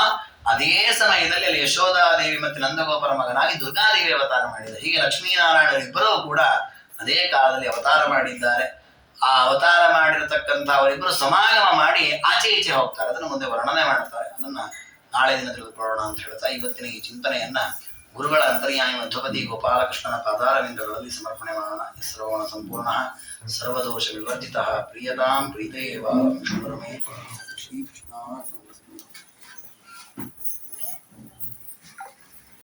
ಅದೇ ಸಮಯದಲ್ಲಿ ಅಲ್ಲಿ ಯಶೋಧಾದೇವಿ ಮತ್ತು ನಂದಗೋಪರ ಮಗನಾಗಿ ದುರ್ಗಾದೇವಿ ಅವತಾರ ಮಾಡಿದ. ಹೀಗೆ ಲಕ್ಷ್ಮೀನಾರಾಯಣರು ಇಬ್ಬರೂ ಕೂಡ ಅದೇ ಕಾಲದಲ್ಲಿ ಅವತಾರ ಮಾಡಿದ್ದಾರೆ. ಆ ಅವತಾರ ಮಾಡಿರತಕ್ಕಂಥ ಅವರಿಬ್ಬರು ಸಮಾಗಮ ಮಾಡಿ ಆಚೆ ಈಚೆ ಹೋಗ್ತಾರೆ. ಅದನ್ನು ಮುಂದೆ ವರ್ಣನೆ ಮಾಡ್ತಾರೆ. ಅದನ್ನ ನಾಳೆ ದಿನ ತಿಳಿದುಕೊಳ್ಳೋಣ ಅಂತ ಹೇಳ್ತಾ ಇವತ್ತಿನ ಈ ಚಿಂತನೆಯನ್ನ ಗುರುಗಳ ಅಂತರ್ಯಾಮಿ ಮಧ್ವಪತಿ ಗೋಪಾಲಕೃಷ್ಣನ ಪಾದಾರವಿಂದಗಳಲ್ಲಿ ಸಮರ್ಪಣೆ ಮಾಡೋಣ. ಶ್ರವಣ ಸಂಪೂರ್ಣ ಸರ್ವದೋಷ ವಿವರ್ಜಿತ ಪ್ರಿಯತಾಂ ಪ್ರೀತೇವ ಶ್ರೀಕೃಷ್ಣ.